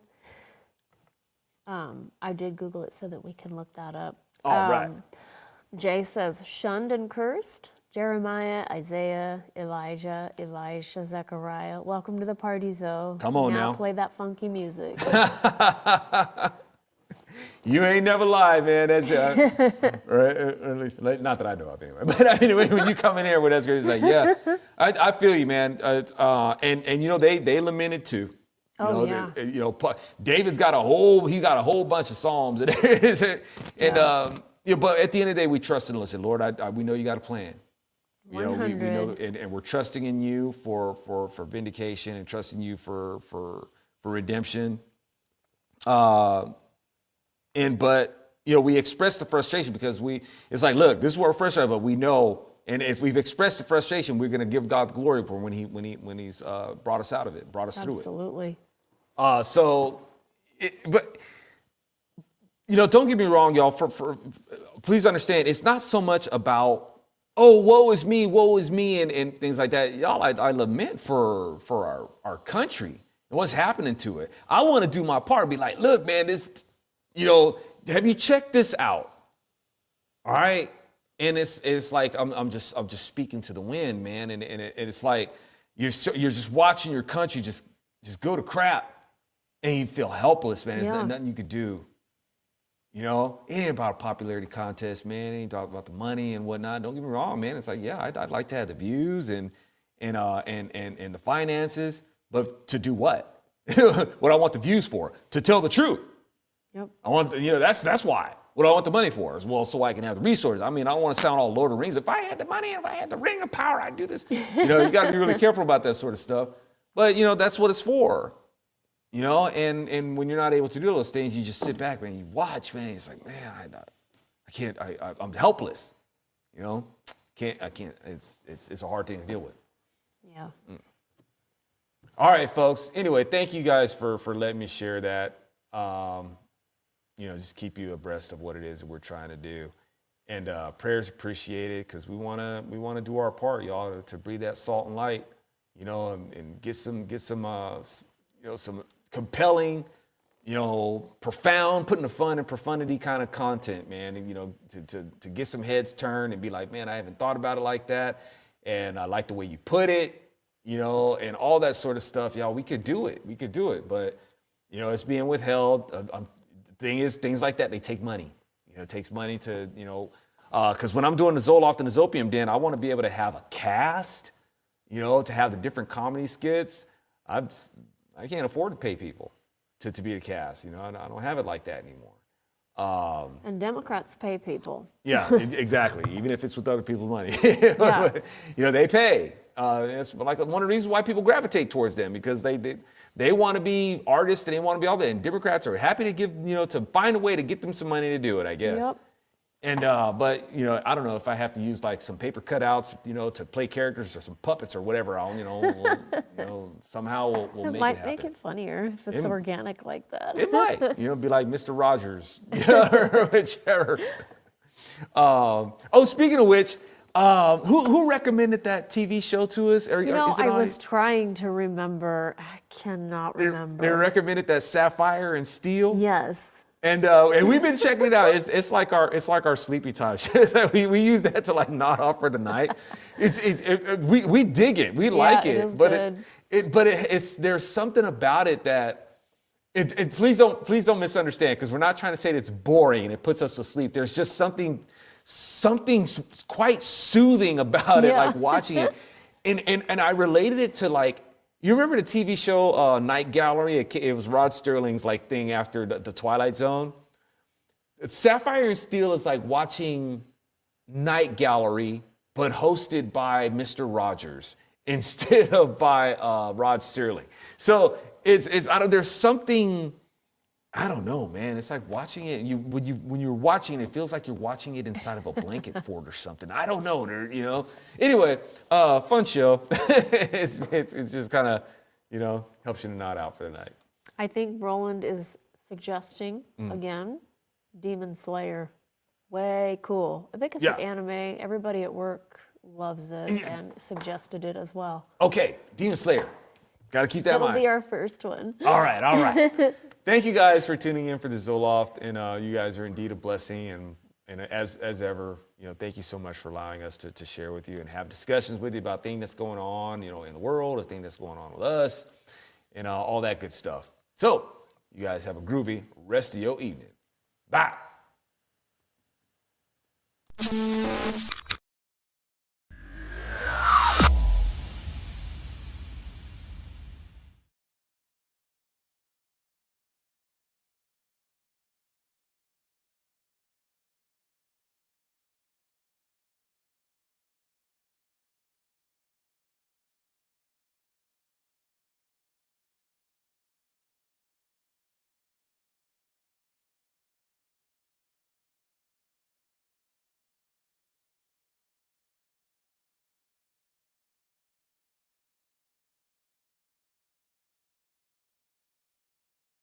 I did Google it so that we can look that up. Right. Jay says, shunned and cursed, Jeremiah, Isaiah, Elijah, Elisha, Zechariah. Welcome to the party, Zoe. Come on now. Play that funky music. You ain't never lie, man. That's or at least, not that I know of anyway. But when you come in here with that, it's like, yeah, I feel you, man. And they lamented too. David's got a whole bunch of psalms, but at the end of the day, we trust in the Lord. Say, Lord, we know you got a plan. We know, and we're trusting in you for vindication and trusting you for redemption. We express the frustration because it's like, look, this is what we're frustrated, but we know, and if we've expressed the frustration, we're going to give God glory for when he's brought us out of it, brought us through it. Absolutely. But don't get me wrong, y'all. Please understand, it's not so much about, woe is me, and things like that. Y'all, I lament for our country and what's happening to it. I want to do my part, be like, look, man, this, have you checked this out? All right. And it's like, I'm just speaking to the wind, man. And it's like, you're just watching your country just go to crap and you feel helpless, man. There's nothing you could do. It ain't about a popularity contest, man. It ain't about the money and whatnot. Don't get me wrong, man. It's like, yeah, I'd like to have the views and the finances, but to do what? What I want the views for? To tell the truth. Yep. I want, that's why. What do I want the money for? As well, so I can have the resources. I don't want to sound all Lord of the Rings. If I had the money, if I had the ring of power, I'd do this. You got to be really careful about that sort of stuff. But, that's what it's for. And when you're not able to do those things, you just sit back, man. You watch, man. It's like, man, I can't. I'm helpless. I can't. It's a hard thing to deal with. Yeah. All right, folks. Anyway, thank you guys for letting me share that. Just keep you abreast of what it is that we're trying to do, and prayers appreciated because we want to do our part, y'all, to breathe that salt and light, and get some some compelling, profound, putting the fun and profundity kind of content, man, and to get some heads turned and be like, man, I haven't thought about it like that, and I like the way you put it, and all that sort of stuff, y'all. We could do it, but it's being withheld. Thing is, things like that, they take money. It takes money to, because when I'm doing the Zoloft and the Zopium Den, I want to be able to have a cast, to have the different comedy skits. I can't afford to pay people to be a cast. I don't have it like that anymore. And Democrats pay people. Yeah, exactly. Even if it's with other people's money, they pay. It's like one of the reasons why people gravitate towards them, because they want to be artists and they want to be all that. And Democrats are happy to give, to find a way to get them some money to do it, I guess. Yep. And, but, I don't know if I have to use like some paper cutouts, to play characters or some puppets or whatever. Somehow we'll make it happen. It might make it funnier if it's organic like that. It might, be like Mr. Rogers, or whichever. Speaking of which, who recommended that TV show to us? I was trying to remember. I cannot remember. They recommended that Sapphire and Steel. Yes. And we've been checking it out. It's like our sleepy time. we use that to like nod off for the night. We dig it. We like it. But there's something about it that please don't misunderstand, because we're not trying to say that it's boring and it puts us to sleep. There's just something quite soothing about it, like watching it. And I related it to, like, you remember the TV show Night Gallery? It was Rod Sterling's like thing after the Twilight Zone. Sapphire and Steel is like watching Night Gallery, but hosted by Mr. Rogers instead of by Rod Sterling. So there's something I don't know, man. It's like watching it. When you're watching it, it feels like you're watching it inside of a blanket fort or something. I don't know, you know. Anyway, fun show. it's just kind of, you know, helps you to nod out for the night. I think Roland is suggesting again, Demon Slayer, way cool. I think it's an anime. Everybody at work loves it and suggested it as well. Okay, Demon Slayer. Got to keep that in That'll mind. be our first one. All right. Thank you guys for tuning in for the Zoloft, and you guys are indeed a blessing. And as ever, you know, thank you so much for allowing us to share with you and have discussions with you about things that's going on, you know, in the world, or things that's going on with us, and all that good stuff. So, you guys have a groovy rest of your evening. Bye.